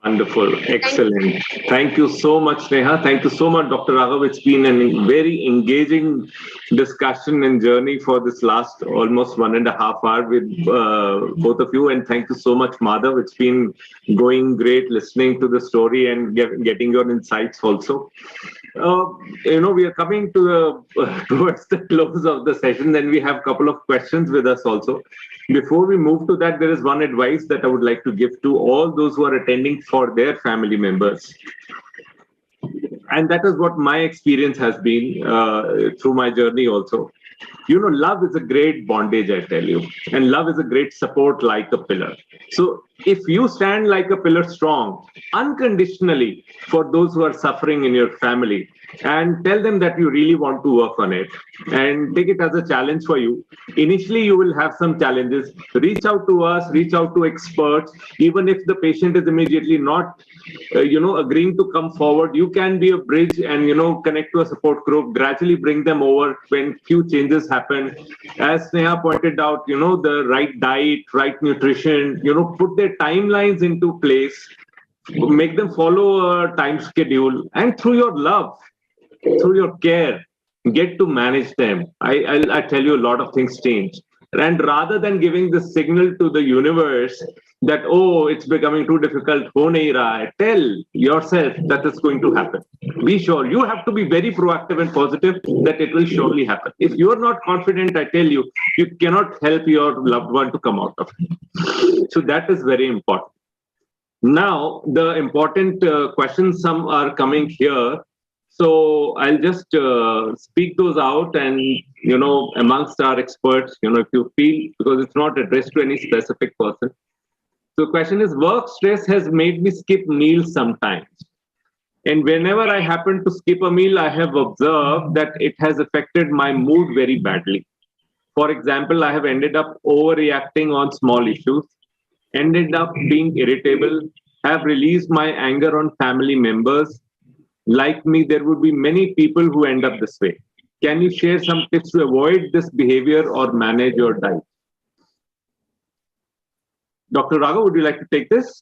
Speaker 3: Wonderful. Excellent. Thank you so much, Sneha. Thank you so much, Dr. Raghav. It's been a very engaging discussion and journey for this last almost 1.5 hours with both of you. And thank you so much, Madhav. It's been going great listening to the story and getting your insights also. We are coming to towards the close of the session, and we have a couple of questions with us also. Before we move to that, there is one advice that I would like to give to all those who are attending for their family members. And that is what my experience has been through my journey also. Love is a great bondage, I tell you. And love is a great support like a pillar. So if you stand like a pillar strong, unconditionally, for those who are suffering in your family, and tell them that you really want to work on it and take it as a challenge for you. Initially, you will have some challenges. Reach out to us, reach out to experts. Even if the patient is immediately not, agreeing to come forward, you can be a bridge and, connect to a support group, gradually bring them over when few changes happen. As Sneha pointed out, the right diet, right nutrition, put their timelines into place, make them follow a time schedule, and through your love, through your care, get to manage them. I tell you, a lot of things change. And rather than giving the signal to the universe that, oh, it's becoming too difficult, ho nahi raha hai, tell yourself that it's going to happen. Be sure. You have to be very proactive and positive that it will surely happen. If you're not confident, I tell you, you cannot help your loved one to come out of it. So that is very important. Now, the important questions, some are coming here. So I'll just speak those out and, amongst our experts, if you feel, because it's not addressed to any specific person. So the question is, work stress has made me skip meals sometimes. And whenever I happen to skip a meal, I have observed that it has affected my mood very badly. For example, I have ended up overreacting on small issues, ended up being irritable, have released my anger on family members. Like me, there would be many people who end up this way. Can you share some tips to avoid this behavior or manage your diet? Dr. Raga, would you like to take this?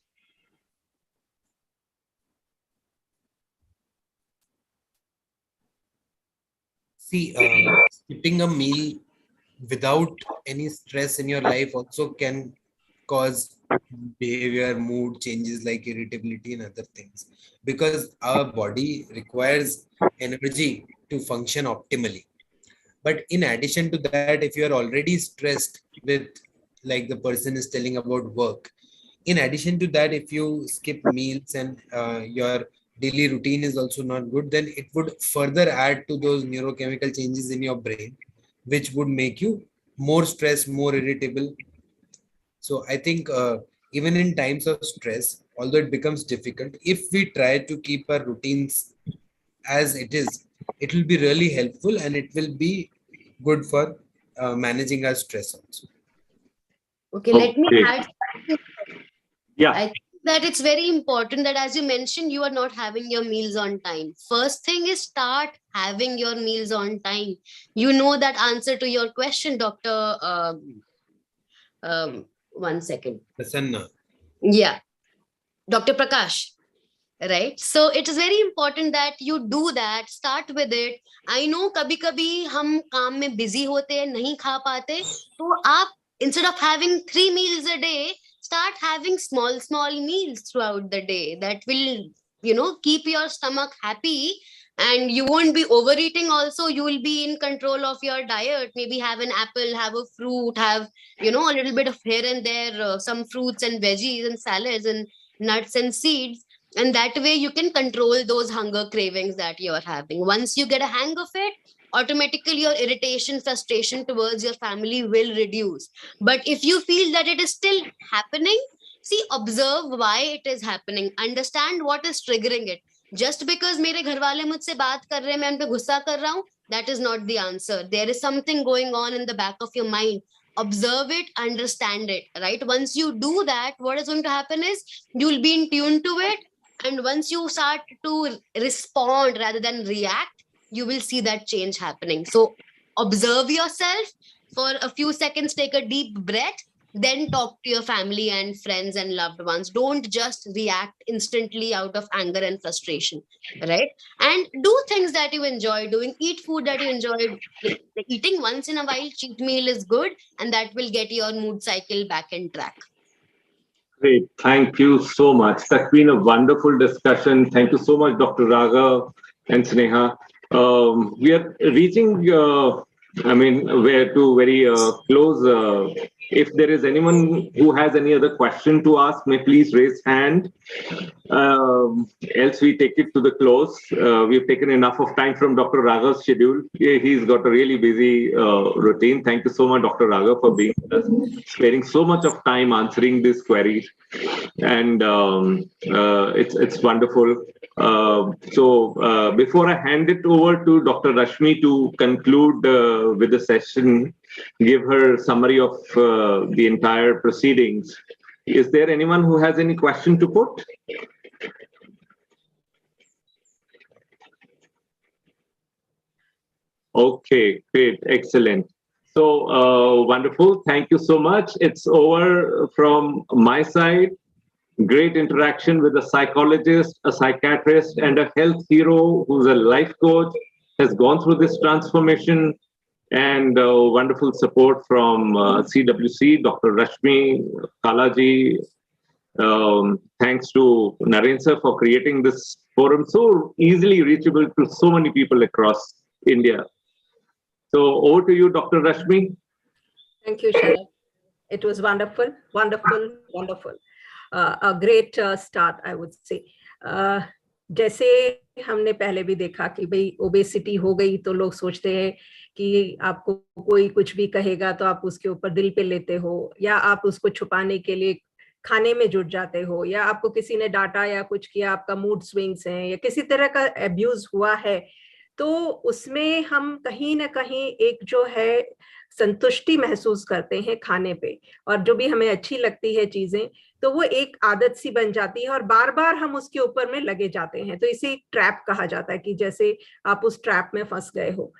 Speaker 6: See, skipping a meal without any stress in your life also can cause behavior, mood changes like irritability and other things, because our body requires energy to function optimally. But in addition to that, if you are already stressed with, like the person is telling about work, in addition to that, if you skip meals and your daily routine is also not good, then it would further add to those neurochemical changes in your brain, which would make you more stressed, more irritable. So I think even in times of stress, although it becomes difficult, if we try to keep our routines as it will be really helpful, and it will be good for managing our stress also.
Speaker 5: Okay, let me
Speaker 3: Okay.
Speaker 5: add.
Speaker 3: Yeah.
Speaker 5: I think that it's very important that, as you mentioned, you are not having your meals on time. First thing is, start having your meals on time. You know that answer to your question, Dr. One second.
Speaker 6: Prasanna.
Speaker 5: Yeah, Dr. Prakash. Right, so it is very important that you do that. Start with it. I know कभी कभी हम काम में busy होते हैं, नहीं खा पाते, तो आप instead of having 3 meals a day, start having small meals throughout the day. That will keep your stomach happy, and you won't be overeating. Also, you will be in control of your diet. Maybe have an apple, have a fruit, have a little bit of here and there, some fruits and veggies and salads and nuts and seeds, and that way you can control those hunger cravings that you're having. Once you get a hang of it, automatically your irritation, frustration towards your family will reduce. But if you feel that it is still happening, see, observe why it is happening, understand what is triggering it. Just because मेरे घर वाले मुझसे बात कर रहे हैं, मैं उन पे गुस्सा कर रहा हूँ, that is not the answer. There is something going on in the back of your mind. Observe it, understand it, right? Once you do that, what is going to happen is you will be in tune to it. And once you start to respond rather than react, you will see that change happening. So observe yourself for a few seconds, take a deep breath, then talk to your family and friends and loved ones. Don't just react instantly out of anger and frustration, right? And do things that you enjoy doing, eat food that you enjoy. Eating once in a while, cheat meal is good, and that will get your mood cycle back in track.
Speaker 3: Great. Thank you so much. That's been a wonderful discussion. Thank you so much, Dr. Raga and Sneha. We are reaching, we're to very close. If there is anyone who has any other question to ask, may please raise hand. Else we take it to the close. We've taken enough of time from Dr. Raga's schedule. He's got a really busy routine. Thank you so much, Dr. Raga, for being with us, sparing so much of time answering these queries. And it's wonderful. So before I hand it over to Dr. Rashmi to conclude with the session, give her summary of the entire proceedings, is there anyone who has any question to put? Okay, great, excellent. So wonderful. Thank you so much. It's over from my side. Great interaction with a psychologist, a psychiatrist, and a health hero who's a life coach, has gone through this transformation. and wonderful support from CWC, Dr. Rashmi, Kalaji. Thanks to Naren sir for creating this forum so easily reachable to so many people across India. So over to you, Dr. Rashmi.
Speaker 2: Thank you, Sharad. It was wonderful, wonderful, wonderful. A great start, I would say. जैसे हमने पहले भी देखा कि भाई obesity हो गई तो लोग सोचते हैं कि आपको कोई कुछ भी कहेगा तो आप उसके ऊपर दिल पे लेते हो, या आप उसको छुपाने के लिए खाने में जुट जाते हो, या आपको किसी ने डांटा या कुछ किया, आपका मूड स्विंग्स हैं, या किसी तरह का अब्यूज हुआ है, तो उसमें हम कहीं ना कहीं एक जो है संतुष्टि महसूस करते हैं खाने पे, और जो भी हमें अच्छी लगती है चीजें, तो वो एक आदत सी बन जाती है और बार बार हम उसके ऊपर में लगे जाते हैं। तो इसे एक ट्रैप कहा जाता है कि जैसे आप उस ट्रैप में फंस गए हो।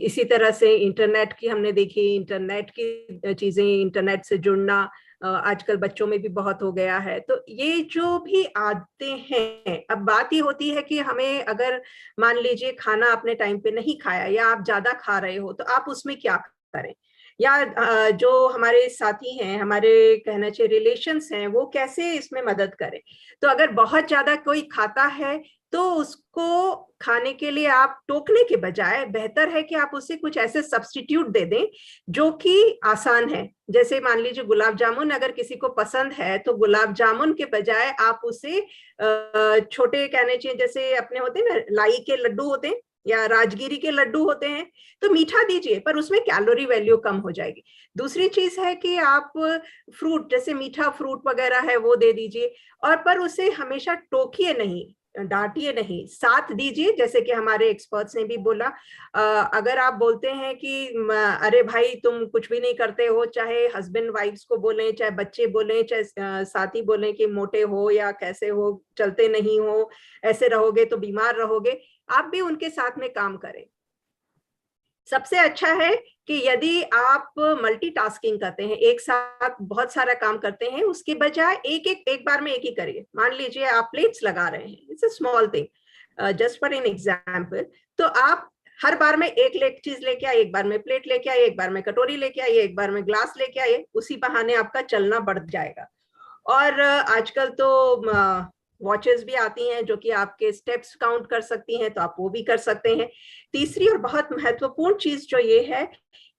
Speaker 2: इसी तरह से इंटरनेट की हमने देखी, इंटरनेट की चीजें, इंटरनेट से जुड़ना आजकल बच्चों में भी बहुत हो गया है। तो ये जो भी आदतें हैं, अब बात ये होती है कि हमें अगर मान लीजिए खाना आपने टाइम पे नहीं खाया या आप ज्यादा खा रहे हो, तो आप उसमें क्या करें, या जो हमारे साथी हैं, हमारे कहना चाहिए रिलेशंस हैं, वो कैसे इसमें मदद करें। तो अगर बहुत ज्यादा कोई खाता है तो उसको खाने के लिए आप टोकने के बजाय बेहतर है कि आप उसे कुछ ऐसे सब्स्टिट्यूट दे दें जो कि आसान है। जैसे मान लीजिए गुलाब जामुन अगर किसी को पसंद है, तो गुलाब जामुन के बजाय आप उसे छोटे कहने चाहिए, जैसे अपने होते हैं ना लाई के लड्डू होते हैं या राजगिरी के लड्डू होते हैं, तो मीठा दीजिए पर उसमें कैलोरी वैल्यू कम हो जाएगी। दूसरी चीज है कि आप फ्रूट, जैसे मीठा फ्रूट वगैरह है वो दे दीजिए, और पर उसे हमेशा टोकिए नहीं, डांटिए नहीं, साथ दीजिए। जैसे कि हमारे एक्सपर्ट्स ने भी बोला, अगर आप बोलते हैं कि अरे भाई तुम कुछ भी नहीं करते हो, चाहे हस्बैंड वाइफ्स को बोलें, चाहे बच्चे बोलें, चाहे साथी बोलें कि मोटे हो या कैसे हो, चलते नहीं हो, ऐसे रहोगे तो बीमार रहोगे, आप भी उनके साथ में काम करें। सबसे अच्छा है कि यदि आप मल्टीटास्किंग करते हैं, एक साथ बहुत सारा काम करते हैं, उसके बजाय एक बार में एक ही करिए। मान लीजिए आप प्लेट्स लगा रहे हैं, it's a small thing, just for an example, तो आप हर बार में एक चीज लेके आए, एक बार में प्लेट लेके आए, एक बार में कटोरी लेके आए, एक बार में ग्लास लेके आए, उसी बहाने आपका चलना बढ़ जाएगा। और आजकल तो वॉचेस भी आती हैं जो कि आपके स्टेप्स काउंट कर सकती हैं, तो आप वो भी कर सकते हैं। तीसरी और बहुत महत्वपूर्ण चीज जो ये है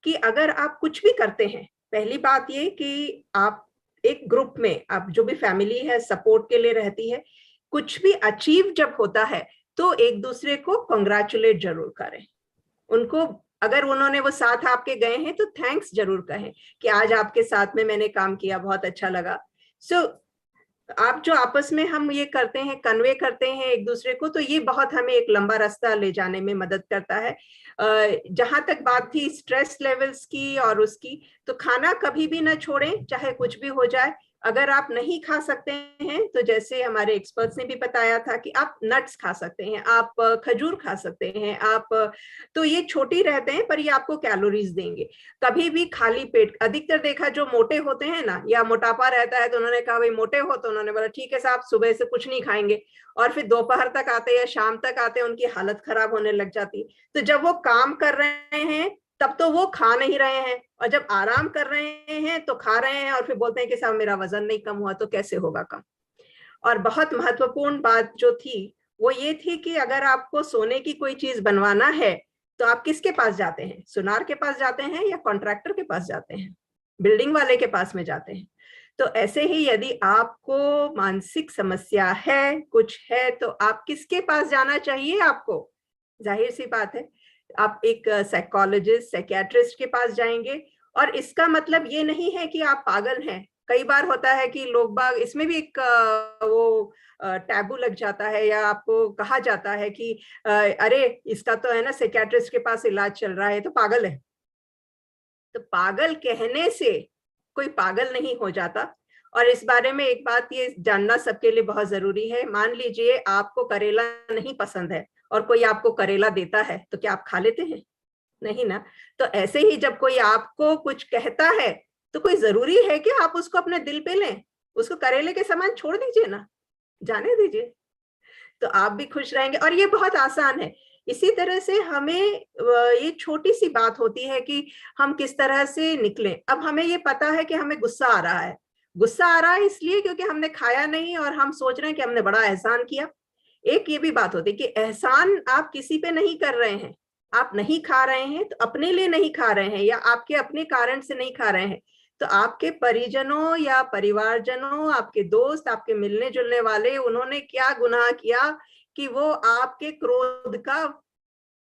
Speaker 2: कि अगर आप कुछ भी करते हैं, पहली बात ये कि आप एक ग्रुप में, आप जो भी फैमिली है सपोर्ट के लिए रहती है, कुछ भी अचीव जब होता है तो एक दूसरे को कंग्रेचुलेट जरूर करें। उनको अगर उन्होंने वो साथ आपके गए हैं तो थैंक्स जरूर कहें कि आज आपके साथ में मैंने काम किया, बहुत अच्छा लगा। सो आप जो आपस में हम ये करते हैं, कन्वे करते हैं एक दूसरे को, तो ये बहुत हमें एक लंबा रास्ता ले जाने में मदद करता है। जहां तक बात थी स्ट्रेस लेवल्स की और उसकी, तो खाना कभी भी ना छोड़ें, चाहे कुछ भी हो जाए। अगर आप नहीं खा सकते हैं तो जैसे हमारे एक्सपर्ट्स ने भी बताया था कि आप नट्स खा सकते हैं, आप खजूर खा सकते हैं, आप तो ये छोटी रहते हैं पर ये आपको कैलोरीज देंगे। कभी भी खाली पेट, अधिकतर देखा जो मोटे होते हैं ना, या मोटापा रहता है, तो उन्होंने कहा भाई मोटे हो, तो उन्होंने बोला ठीक है साहब सुबह से कुछ नहीं खाएंगे, और फिर दोपहर तक आते या शाम तक आते उनकी हालत खराब होने लग जाती। तो जब वो काम कर रहे हैं तब तो वो खा नहीं रहे हैं, और जब आराम कर रहे हैं तो खा रहे हैं, और फिर बोलते हैं कि साहब मेरा वजन नहीं कम हुआ, तो कैसे होगा कम। और बहुत महत्वपूर्ण बात जो थी वो ये थी कि अगर आपको सोने की कोई चीज बनवाना है तो आप किसके पास जाते हैं, सुनार के पास जाते हैं या कॉन्ट्रैक्टर के पास जाते हैं, बिल्डिंग वाले के पास में जाते हैं। तो ऐसे ही यदि आपको मानसिक समस्या है, कुछ है, तो आप किसके पास जाना चाहिए आपको, जाहिर सी बात है आप एक साइकोलॉजिस्ट, साइकियाट्रिस्ट के पास जाएंगे। और इसका मतलब ये नहीं है कि आप पागल हैं। कई बार होता है कि लोग बाग, इसमें भी एक वो टैबू लग जाता है, या आपको कहा जाता है कि अरे इसका तो है ना साइकियाट्रिस्ट के पास इलाज चल रहा है, तो पागल है। तो पागल कहने से कोई पागल नहीं हो जाता। और इस बारे में एक बात ये जानना सबके लिए बहुत जरूरी है, मान लीजिए आपको करेला नहीं पसंद है और कोई आपको करेला देता है, तो क्या आप खा लेते हैं? नहीं ना। तो ऐसे ही जब कोई आपको कुछ कहता है तो कोई जरूरी है कि आप उसको अपने दिल पे लें, उसको करेले के समान छोड़ दीजिए ना, जाने दीजिए, तो आप भी खुश रहेंगे। और ये बहुत आसान है, इसी तरह से हमें ये छोटी सी बात होती है कि हम किस तरह से निकलें। अब हमें ये पता है कि हमें गुस्सा आ रहा है, गुस्सा आ रहा है इसलिए क्योंकि हमने खाया नहीं और हम सोच रहे हैं कि हमने बड़ा एहसान किया। एक ये भी बात होती है कि एहसान आप किसी पे नहीं कर रहे हैं, आप नहीं खा रहे हैं तो अपने लिए नहीं खा रहे हैं या आपके अपने कारण से नहीं खा रहे हैं, तो आपके परिजनों या परिवारजनों, आपके दोस्त, आपके मिलने जुलने वाले, उन्होंने क्या गुनाह किया कि वो आपके क्रोध का,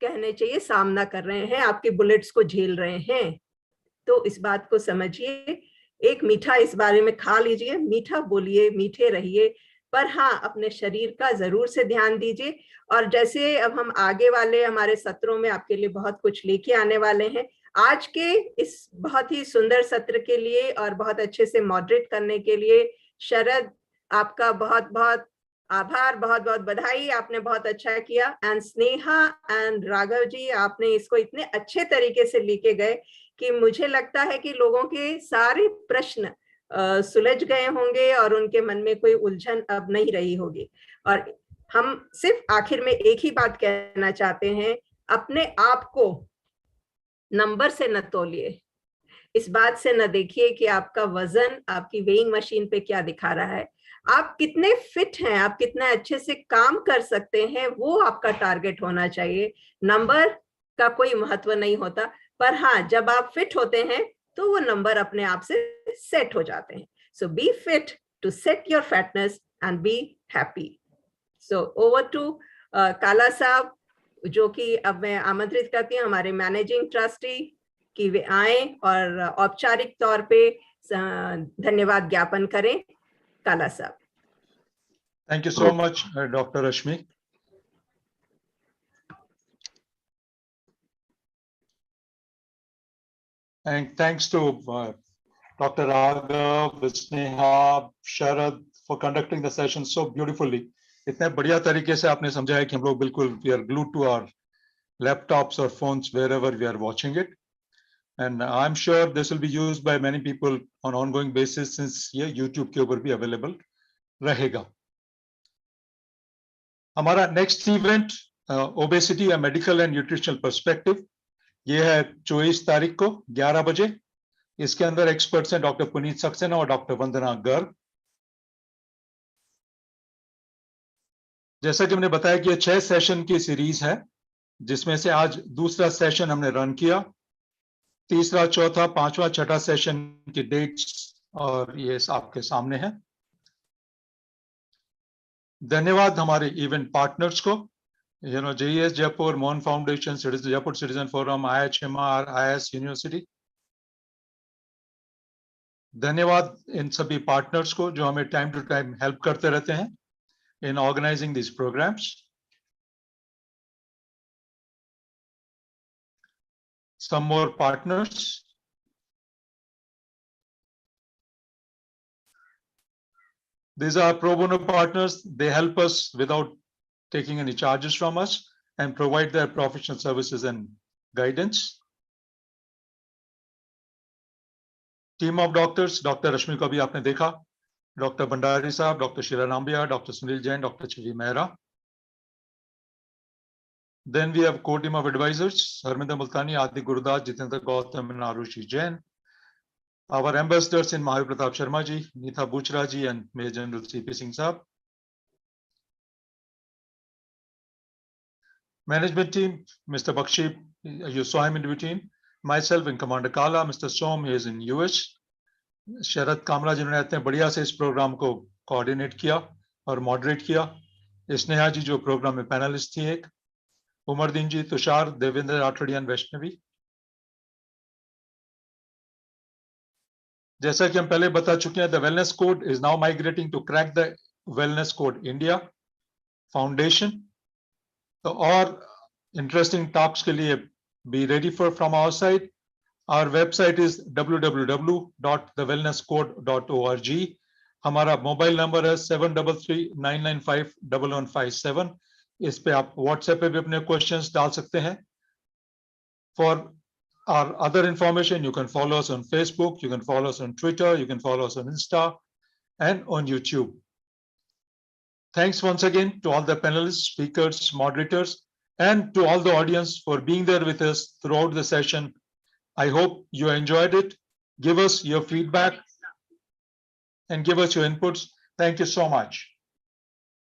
Speaker 2: कहने चाहिए, सामना कर रहे हैं, आपके बुलेट्स को झेल रहे हैं। तो इस बात को समझिए, एक मीठा इस बारे में खा लीजिए, मीठा बोलिए, मीठे रहिए, पर हाँ अपने शरीर का जरूर से ध्यान दीजिए। और जैसे अब हम आगे वाले हमारे सत्रों में आपके लिए बहुत कुछ लेके आने वाले हैं, आज के इस बहुत ही सुंदर सत्र के लिए और बहुत अच्छे से मॉडरेट करने के लिए शरद, आपका बहुत बहुत आभार, बहुत बहुत बधाई, आपने बहुत अच्छा किया। एंड स्नेहा एंड राघव जी, आपने इसको इतने अच्छे तरीके से लेके गए कि मुझे लगता है कि लोगों के सारे प्रश्न सुलझ गए होंगे और उनके मन में कोई उलझन अब नहीं रही होगी। और हम सिर्फ आखिर में एक ही बात कहना चाहते हैं, अपने आप को नंबर से न तोलिए, इस बात से न देखिए कि आपका वजन आपकी वेइंग मशीन पे क्या दिखा रहा है। आप कितने फिट हैं, आप कितने अच्छे से काम कर सकते हैं, वो आपका टारगेट होना चाहिए। नंबर का कोई महत्व नहीं होता, पर हाँ जब आप फिट होते हैं तो वो नंबर अपने आप से सेट हो जाते हैं। So be fit to set your fatness and be happy. So over to Kala Sahab, जो कि अब मैं आमंत्रित करती हूँ हमारे मैनेजिंग ट्रस्टी कि वे आए और औपचारिक तौर पे धन्यवाद ज्ञापन करें। काला साहब।
Speaker 8: Thank you so much, Dr. Rashmi. And thanks to Dr. Raghav, Sneha, Sharad for conducting the session so beautifully. इतने बढ़िया तरीके से आपने समझाया कि हम लोग बिल्कुल we are glued to our laptops or phones wherever we are watching it. And I'm sure this will be used by many people on ongoing basis since ये YouTube के ऊपर भी available रहेगा. हमारा नेक्स्ट इवेंट ओबेसिटी या medical and nutritional perspective, ये है 24 तारीख को 11 बजे. इसके अंदर एक्सपर्ट्स हैं डॉक्टर पुनीत सक्सेना और डॉक्टर वंदना गर्ग. जैसा कि हमने बताया कि ये 6 सेशन की सीरीज है, जिसमें से आज दूसरा सेशन हमने रन किया. तीसरा, चौथा, पांचवा, छठा सेशन की डेट्स और ये आपके सामने है. धन्यवाद हमारे इवेंट पार्टनर्स को, JES Jaipur, Mohan foundation, Jaipur citizen forum, IHMR, IS university. धन्यवाद इन सभी पार्टनर्स को जो हमें टाइम टू टाइम हेल्प करते रहते हैं in organising this programs. Some more partners. These are pro bono partners. They help us without taking any charges from us and provide their professional services and guidance. Team of doctors, Dr. Rashmi को भी आपने देखा, Dr. Bhandari साहब, Dr. Shira Nambia, Dr. Sunil Jain, Dr. Chivi Mehra. Then we have core team of advisors, Harminder Multani, Adi Gurudas, Jitendra Gautam, and Arushi Jain. Our ambassadors in Mahavir Pratap Sharma ji, Neetha Buchra ji, and Major General C.P. Singh Saab. Management team, Mr. Bakshi, you saw him in between. Myself and Commander Kala, Mr. Som, he is in US. शरद कामरा जिन्होंने इतने बढ़िया से इस programme को coordinate किया और moderate किया. स्नेहा जी जो प्रोग्राम में पैनलिस्ट थी एक. उमरदीन जी, तुषार, देवेंद्र राठौड़िया, वैष्णवी. जैसा कि हम पहले बता चुके हैं, the wellness code is now migrating to crack the wellness code India foundation. तो और इंटरेस्टिंग टॉक्स के लिए be ready for from our side. Our website is www.thewellnesscode.org. हमारा मोबाइल नंबर है 7339951157. इस पे आप व्हाट्सएप पे भी अपने क्वेश्चंस डाल सकते हैं. For our other information, you can follow us on Facebook, you can follow us on Twitter, you can follow us on Insta and on YouTube. Thanks once again to all the panelists, speakers, moderators, and to all the audience for being there with us throughout the session. I hope you enjoyed it. Give us your feedback and give us your inputs. Thank you so much.